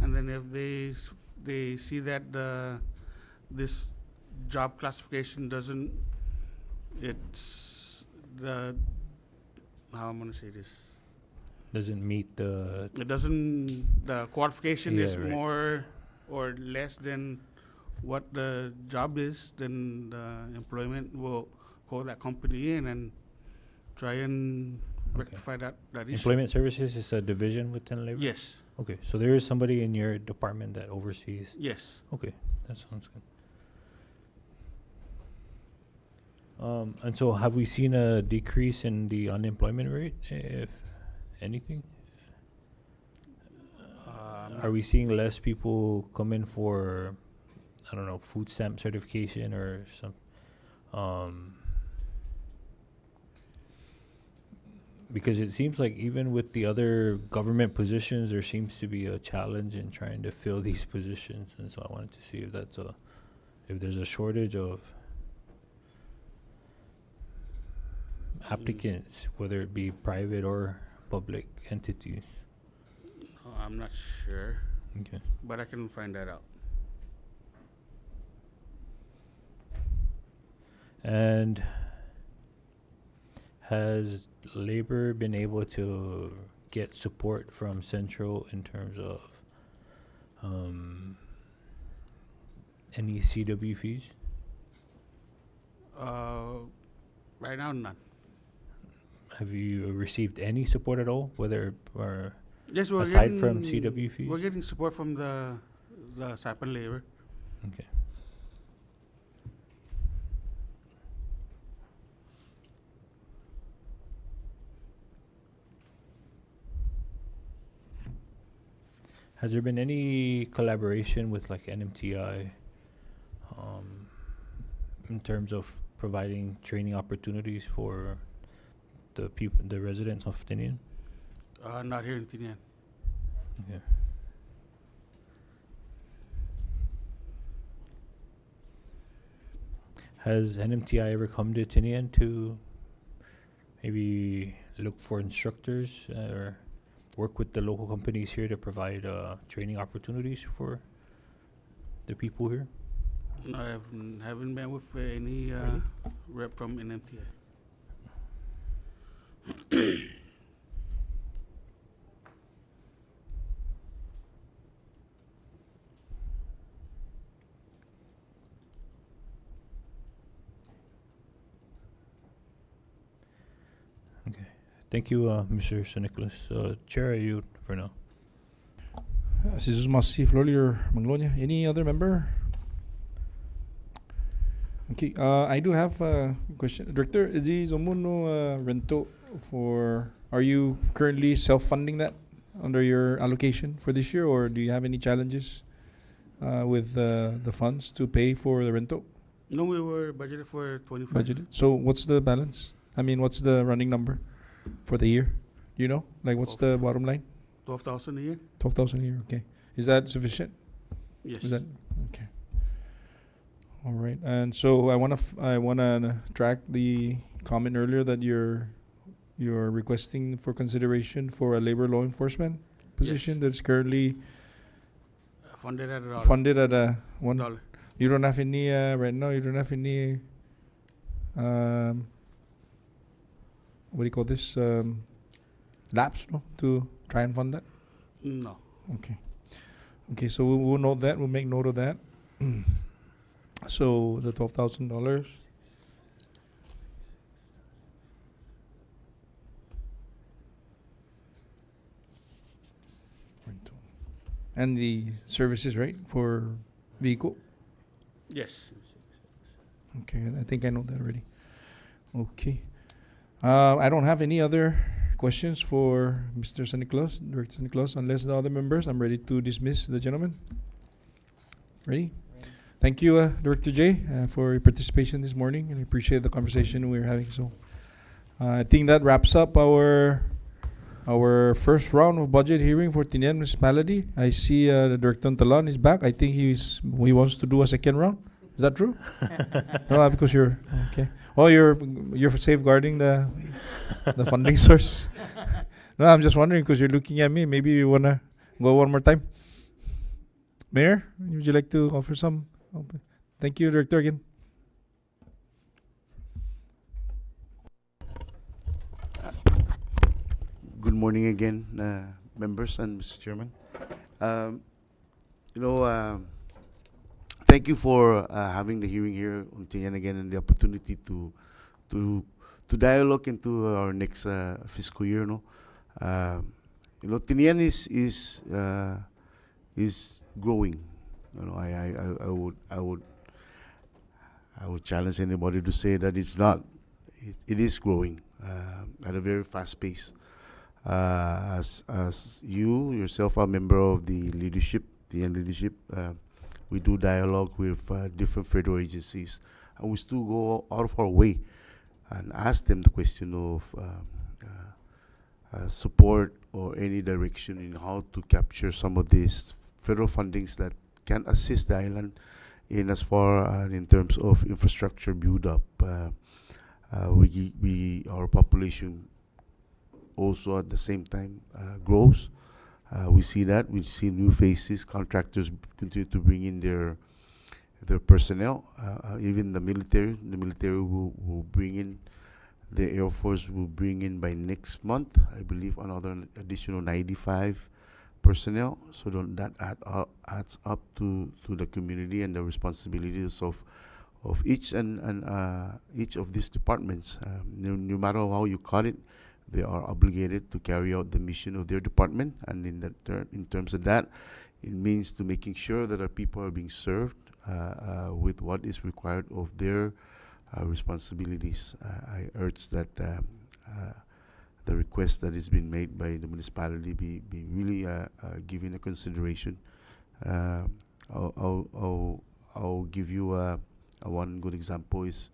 and then if they see that this job classification doesn't, it's how I'm gonna say this, Doesn't meet the qualification Yeah, is right. more or less than what the job is, then the employment will call that company in and try and rectify that issue. Employment services is a division within labor? Yes. Okay, so there is somebody in your department that oversees? Yes. Okay, that sounds good. And so have we seen a decrease in the unemployment rate, if anything? Are we seeing less people come in for, I don't know, food stamp certification or some, because it seems like even with the other government positions, there seems to be a challenge in trying to fill these positions, and so I wanted to see if if there's a shortage of applicants, whether it be private or public entities. I'm not sure, Okay. but I can find that out. And has labor been able to get support from Central in terms of any CW fees? Right now, none. Have you received any support at all, whether or Yes, we're aside getting, from CW fees? we're getting support from the SAP and labor. Okay. Has there been any collaboration with like NMTI in terms of providing training opportunities for the people, the residents of Tinian? Not here in Tinian. Okay. Has NMTI ever come to Tinian to maybe look for instructors or work with the local companies here to provide training opportunities for the people here? No, haven't met with any Really? rep from NMTI. Okay. Thank you, Mr. Sir Nicholas. Chair, are you for now? Si Jesus Masi Florier Manglonia. Any other member? Okay, I do have a question. Director, is the Zomuno rento for, are you currently self-funding that under your allocation for this year, or do you have any challenges with the funds to pay for the rento No, we were budgeted for 25. budgeted? So what's the balance? I mean, what's the running number for the year? Do you know? Like, what's the bottom line? 12,000 a year? 12,000 a year, okay. Is that sufficient? Yes. Is that okay? All right, and so I wanna track the comment earlier that you're requesting for consideration for a labor law enforcement position that's currently Funded at $1. funded at a $1. $1. You don't have any right now. You don't have any what do you call this lapse, no, to try and fund that. No. Okay. Okay, so we'll note that. We'll make note of that. So the $12,000. And the services, right, for vehicle. Yes. Okay, I think I know that already. Okay. I don't have any other questions for Mr. San Nicolas, Director San Nicolas, unless the other members. I'm ready to dismiss the gentleman. Ready? Thank you, Director J, for your participation this morning, and I appreciate the conversation we were having. So, I think that wraps up our first round of budget hearing for Tinian Municipality. I see the Director Talan is back. I think he wants to do a second round. Is that true? No, because you're okay. Oh, you're safeguarding the funding source. No, I'm just wondering because you're looking at me. Maybe you wanna go one more time. Mayor, would you like to offer some? Thank you, Director, again. Good morning again, members and Mr. Chairman. Thank you for having the hearing here on Tinian again and the opportunity to dialogue into our next fiscal year. Tinian is growing. I would challenge anybody to say that it's not. It is growing at a very fast pace. As you yourself are a member of the leadership, the leadership, we do dialogue with different federal agencies, and we still go out of our way and ask them the question of support or any direction in how to capture some of these federal fundings that can assist the island in as far in terms of infrastructure build up. Our population also at the same time grows. We see that. We see new faces. Contractors continue to bring in their personnel. Even the military. The military will bring in. The Air Force will bring in by next month, I believe, another additional 95 personnel. So that adds up to the community and the responsibilities of each and each of these departments. No matter how you cut it, they are obligated to carry out the mission of their department, and in terms of that, it means to making sure that our people are being served with what is required of their responsibilities. I urge that the request that has been made by the municipality be really given a consideration. I'll give you one good example is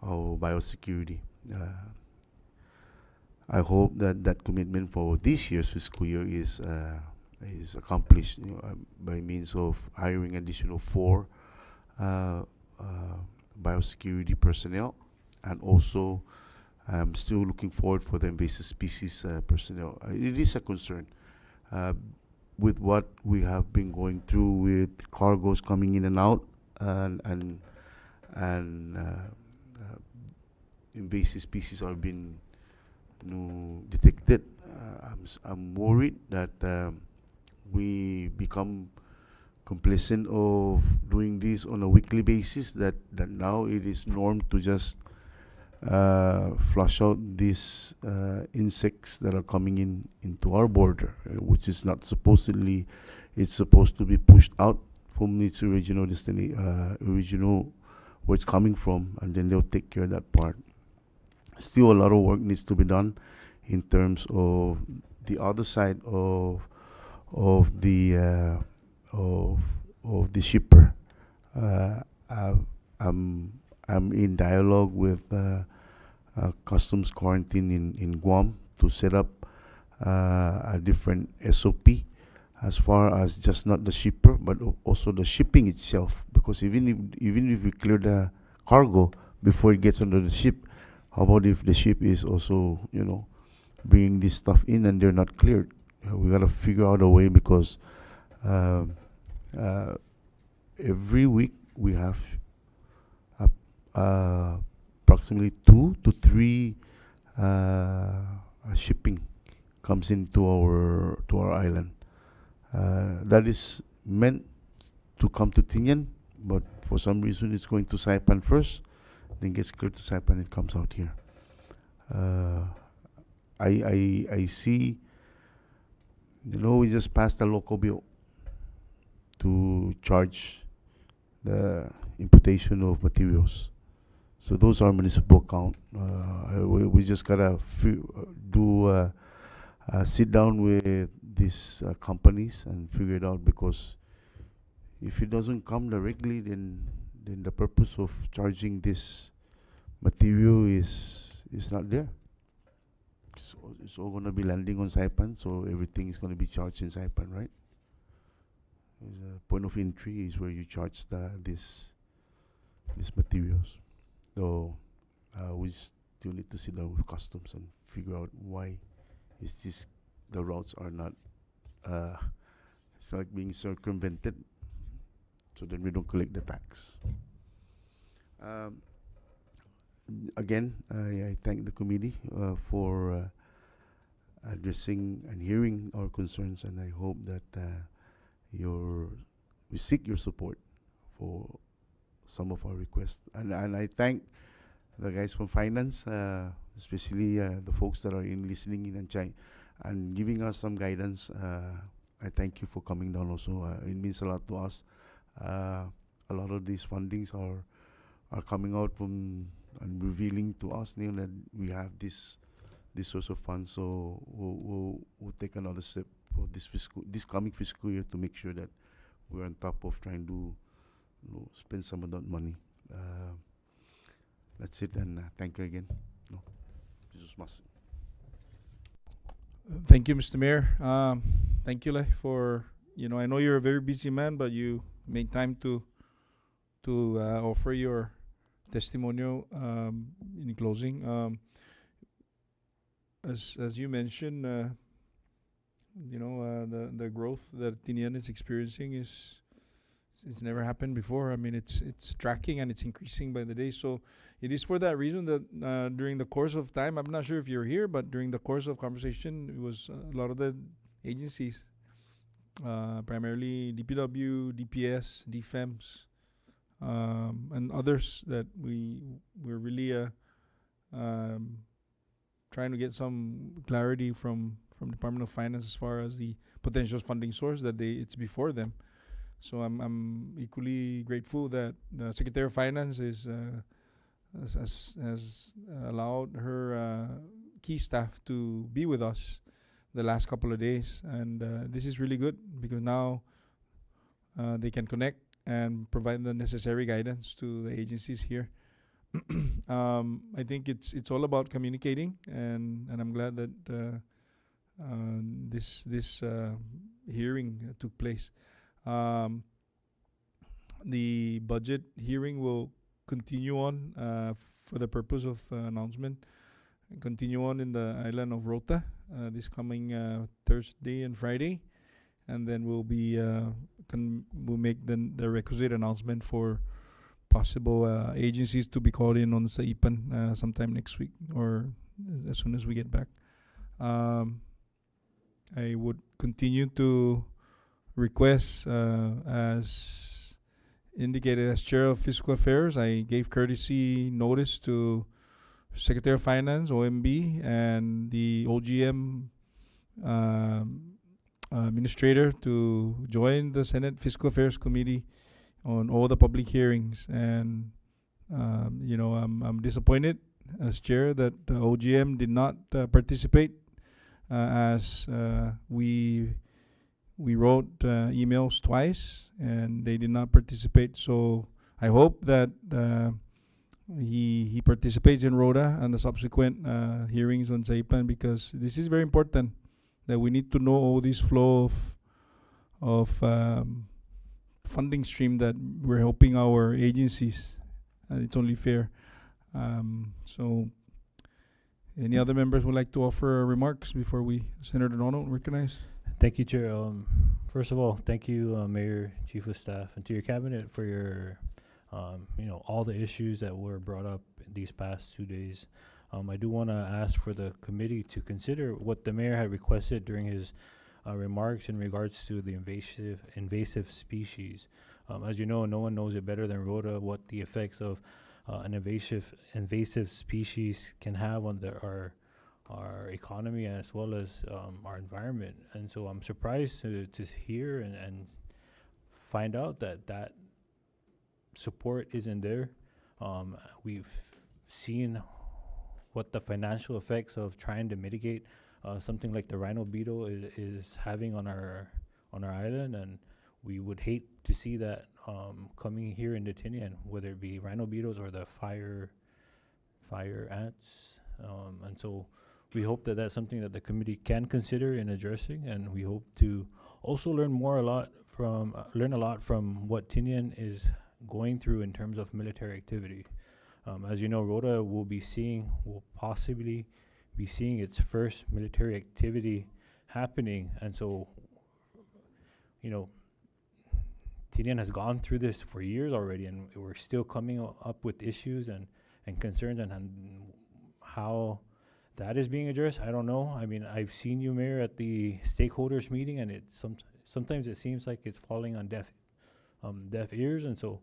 our biosecurity. I hope that commitment for this year's fiscal year is accomplished by means of hiring additional 4 biosecurity personnel, and also I'm still looking forward for the invasive species personnel. It is a concern with what we have been going through with cargoes coming in and out. and invasive species are being detected. I'm worried that we become complacent of doing this on a weekly basis, that now it is norm to just flush out these insects that are coming into our border, which is not supposedly, it's supposed to be pushed out from its original original where it's coming from, and then they'll take care of that part. Still, a lot of work needs to be done in terms of the other side of the shipper. I'm in dialogue with customs quarantine in Guam to set up a different SOP as far as just not the shipper but also the shipping itself, because even if we clear the cargo before it gets onto the ship, how about if the ship is also bringing this stuff in and they're not cleared? We gotta figure out a way, because every week we have approximately 2 to 3 shipping comes into our island. That is meant to come to Tinian, but for some reason it's going to Saipan first, then gets cleared to Saipan and comes out here. I see, we just passed a local bill to charge the importation of materials. So those are municipal account. We just gotta sit down with these companies and figure it out, because if it doesn't come directly, then the purpose of charging this material is not there. It's all gonna be landing on Saipan, so everything is gonna be charged in Saipan, right? The point of entry is where you charge these materials. So we still need to sit down with customs and figure out why the routes are not. It's like being circumvented, so then we don't collect the tax. Again, I thank the committee for addressing and hearing our concerns, and I hope that we seek your support for some of our requests. And I thank the guys from finance, especially the folks that are listening in and giving us some guidance. I thank you for coming down also. It means a lot to us. A lot of these fundings are coming out from and revealing to us that we have this source of funds. So we'll take another step for this coming fiscal year to make sure that we're on top of trying to spend some of that money. That's it, and thank you again. Jesus must. Thank you, Mr. Mayor. Thank you, Lai, for I know you're a very busy man, but you made time to offer your testimonial in closing. As you mentioned, the growth that Tinian is experiencing it's never happened before. I mean, it's tracking and it's increasing by the day. So it is for that reason that during the course of time, I'm not sure if you're here, but during the course of conversation, it was a lot of the agencies, primarily DPW, DPS, DFEMS, and others that we're really trying to get some clarity from Department of Finance as far as the potential funding source that it's before them. So I'm equally grateful that the Secretary of Finance has allowed her key staff to be with us the last couple of days, and this is really good because now they can connect and provide the necessary guidance to the agencies here. I think it's all about communicating, and I'm glad that this hearing took place. The budget hearing will continue on for the purpose of announcement. Continue on in the island of Rota this coming Thursday and Friday, and then we'll make the requisite announcement for possible agencies to be called in on the IPAN sometime next week or as soon as we get back. I would continue to request, as indicated as Chair of Fiscal Affairs, I gave courtesy notice to Secretary of Finance, OMB, and the OGM administrator to join the Senate Fiscal Affairs Committee on all the public hearings. And I'm disappointed as chair that the OGM did not participate, as we wrote emails twice and they did not participate. So I hope that he participates in RODA and the subsequent hearings on Saipan, because this is very important that we need to know all this flow of funding stream that we're helping our agencies. It's only fair. So any other members would like to offer remarks before we Senator Donald recognize? Thank you, Chair. First of all, thank you, Mayor, Chief of Staff, and to your cabinet for your, all the issues that were brought up these past 2 days. I do want to ask for the committee to consider what the mayor had requested during his remarks in regards to the invasive species. As you know, no one knows it better than Rhoda what the effects of an invasive species can have on our economy as well as our environment. And so I'm surprised to hear and find out that support isn't there. We've seen what the financial effects of trying to mitigate something like the rhino beetle is having on our island, and we would hate to see that coming here into Tinian, whether it be rhino beetles or the fire ants. And so we hope that that's something that the committee can consider in addressing, and we hope to also learn a lot from what Tinian is going through in terms of military activity. As you know, Rhoda will possibly be seeing its first military activity happening, and so Tinian has gone through this for years already, and we're still coming up with issues and concerns, and how that is being addressed, I don't know. I mean, I've seen you, Mayor, at the stakeholders meeting, and sometimes it seems like it's falling on deaf ears, and so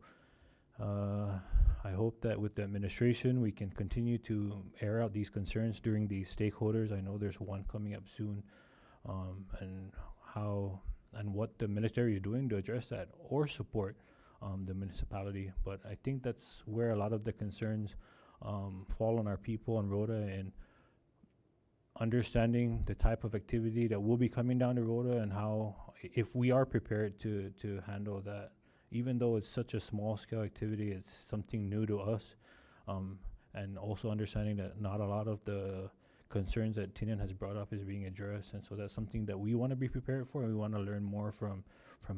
I hope that with the administration we can continue to air out these concerns during these stakeholders. I know there's one coming up soon, and what the military is doing to address that or support the municipality. But I think that's where a lot of the concerns fall on our people on Rhoda, and understanding the type of activity that will be coming down the Rhoda, and how, if we are prepared to handle that, even though it's such a small scale activity, it's something new to us. And also understanding that not a lot of the concerns that Tinian has brought up is being addressed, and so that's something that we want to be prepared for, and we want to learn more from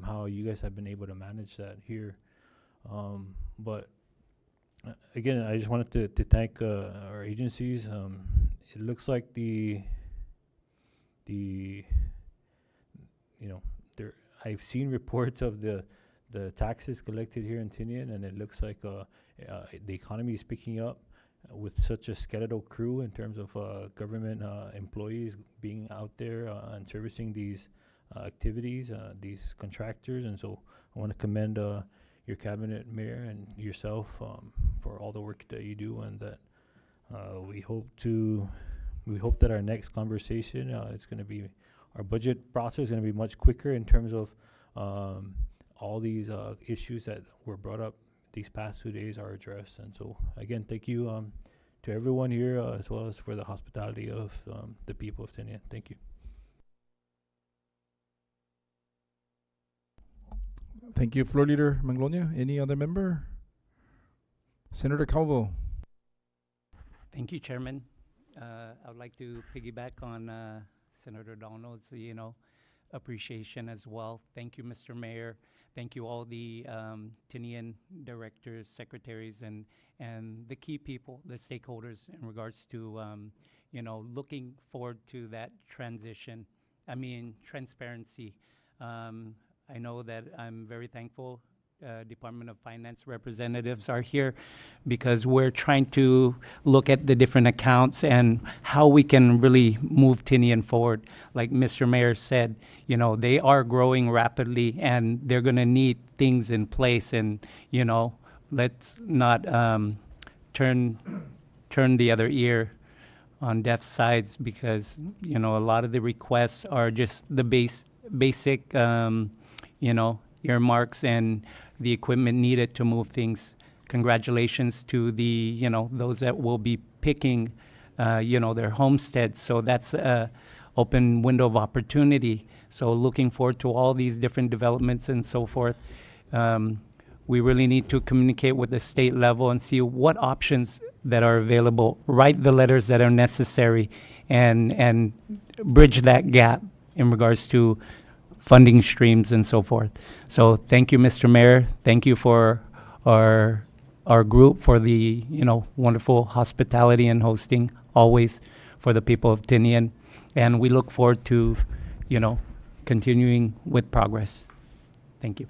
how you guys have been able to manage that here. But again, I just wanted to thank our agencies. It looks like I've seen reports of the taxes collected here in Tinian, and it looks like the economy is picking up with such a skeletal crew in terms of government employees being out there and servicing these activities, these contractors. And so I want to commend your cabinet, Mayor, and yourself for all the work that you do, and that we hope that our next conversation, it's going to be, our budget process is going to be much quicker in terms of all these issues that were brought up these past 2 days are addressed. And so again, thank you to everyone here, as well as for the hospitality of the people of Tinian. Thank you. Thank you, Floor Leader Manglonia. Any other member? Senator Calvo. Thank you, Chairman. I would like to piggyback on Senator Donald's, appreciation as well. Thank you, Mr. Mayor. Thank you all the Tinian directors, secretaries, and the key people, the stakeholders in regards to, looking forward to that transition. I mean, transparency. I know that I'm very thankful Department of Finance representatives are here because we're trying to look at the different accounts and how we can really move Tinian forward. Like Mr. Mayor said, you know, they are growing rapidly and they're going to need things in place. And, you know, let's not turn the other ear on deaf sides because, you know, a lot of the requests are just the basic, you know, earmarks and the equipment needed to move things. Congratulations to the, you know, those that will be picking, you know, their homesteads. So that's a open window of opportunity. So looking forward to all these different developments and so forth. We really need to communicate with the state level and see what options that are available, write the letters that are necessary, and bridge that gap in regards to funding streams and so forth. So thank you, Mr. Mayor. Thank you for our group for the, you know, wonderful hospitality and hosting always for the people of Tinian. And we look forward to, you know, continuing with progress. Thank you.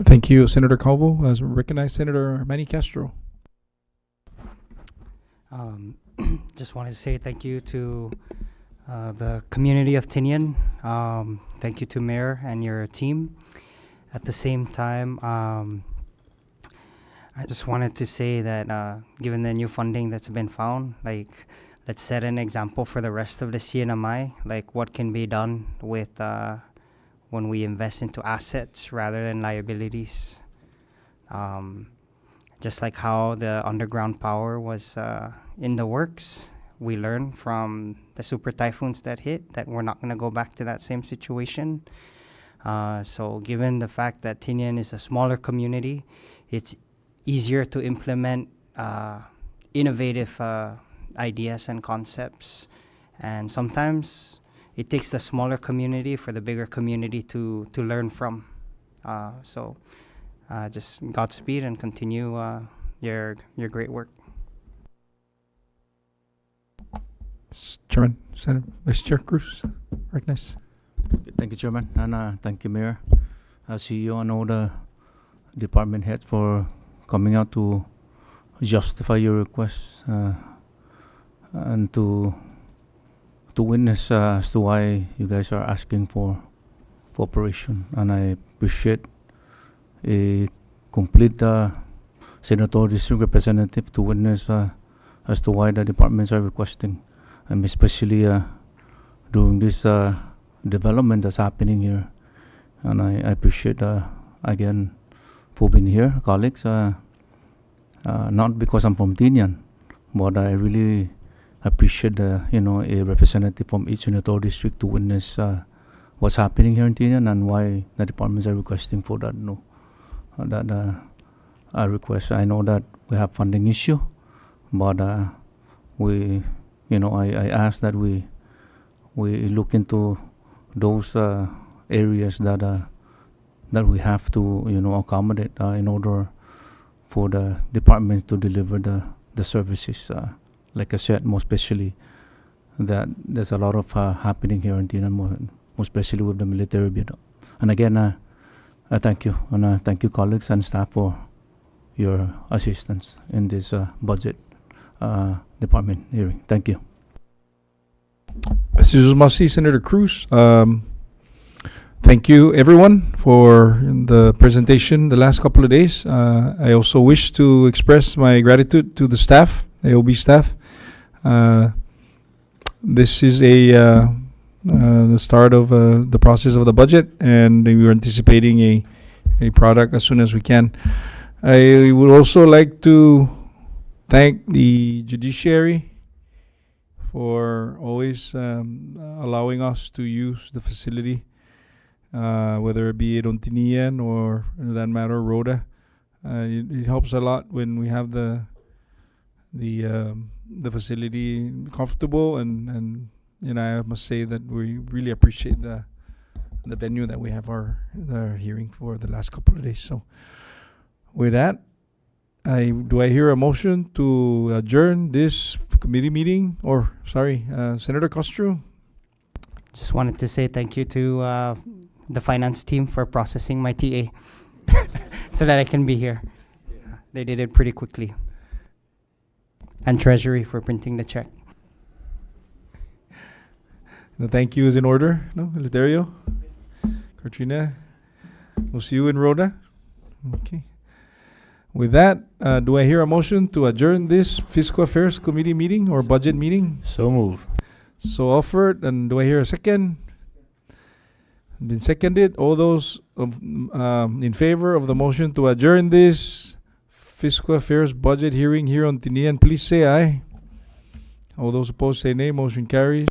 Thank you, Senator Calvo. As recognized, Senator Manny Castro. Just wanted to say thank you to the community of Tinian. Thank you to Mayor and your team. At the same time, I just wanted to say that given the new funding that's been found, like, let's set an example for the rest of the CNMI, like what can be done with when we invest into assets rather than liabilities. Just like how the underground power was in the works, we learned from the super typhoons that hit that we're not going to go back to that same situation. So given the fact that Tinian is a smaller community, it's easier to implement innovative ideas and concepts. And sometimes it takes the smaller community for the bigger community to learn from. So just Godspeed and continue your great work. Chairman, Senator Vice Chair Cruz, recognized. Thank you, Chairman, and thank you, Mayor. I see you and all the department heads for coming out to justify your requests and to witness as to why you guys are asking for cooperation. And I appreciate a complete senatorial district representative to witness as to why the departments are requesting, and especially during this development that's happening here. And I appreciate again for being here, colleagues. Not because I'm from Tinian, but I really appreciate you know, a representative from each senatorial district to witness what's happening here in Tinian and why the departments are requesting for that. No, that request. I know that we have funding issue, but we, you know, I ask that we look into those areas that we have to, you know, accommodate in order for the department to deliver the services. Like I said, more especially that there's a lot of happening here in Tinian, more especially with the military build-up. And again, I thank you, and thank you, colleagues and staff, for your assistance in this budget department hearing. Thank you. As you must see, Senator Cruz. Thank you, everyone, for the presentation the last couple of days. I also wish to express my gratitude to the staff, AOB staff. This is the start of the process of the budget, and we are anticipating a product as soon as we can. I would also like to thank the judiciary for always allowing us to use the facility, whether it be on Tinian or, in that matter, Rhoda. It helps a lot when we have the facility comfortable, and you know, I must say that we really appreciate the venue that we have the hearing for the last couple of days. So with that, do I hear a motion to adjourn this committee meeting? Senator Castro. Just wanted to say thank you to the finance team for processing my TA so that I can be here. They did it pretty quickly. And Treasury for printing the check. The thank you is in order. No, Eleuterio, Katrina. We'll see you in Rhoda. Okay. With that, do I hear a motion to adjourn this Fiscal Affairs Committee meeting or budget meeting? So move. So offered, and do I hear a second? Been seconded. All those in favor of the motion to adjourn this Fiscal Affairs budget hearing here on Tinian, please say aye. All those opposed say nay. Motion carries.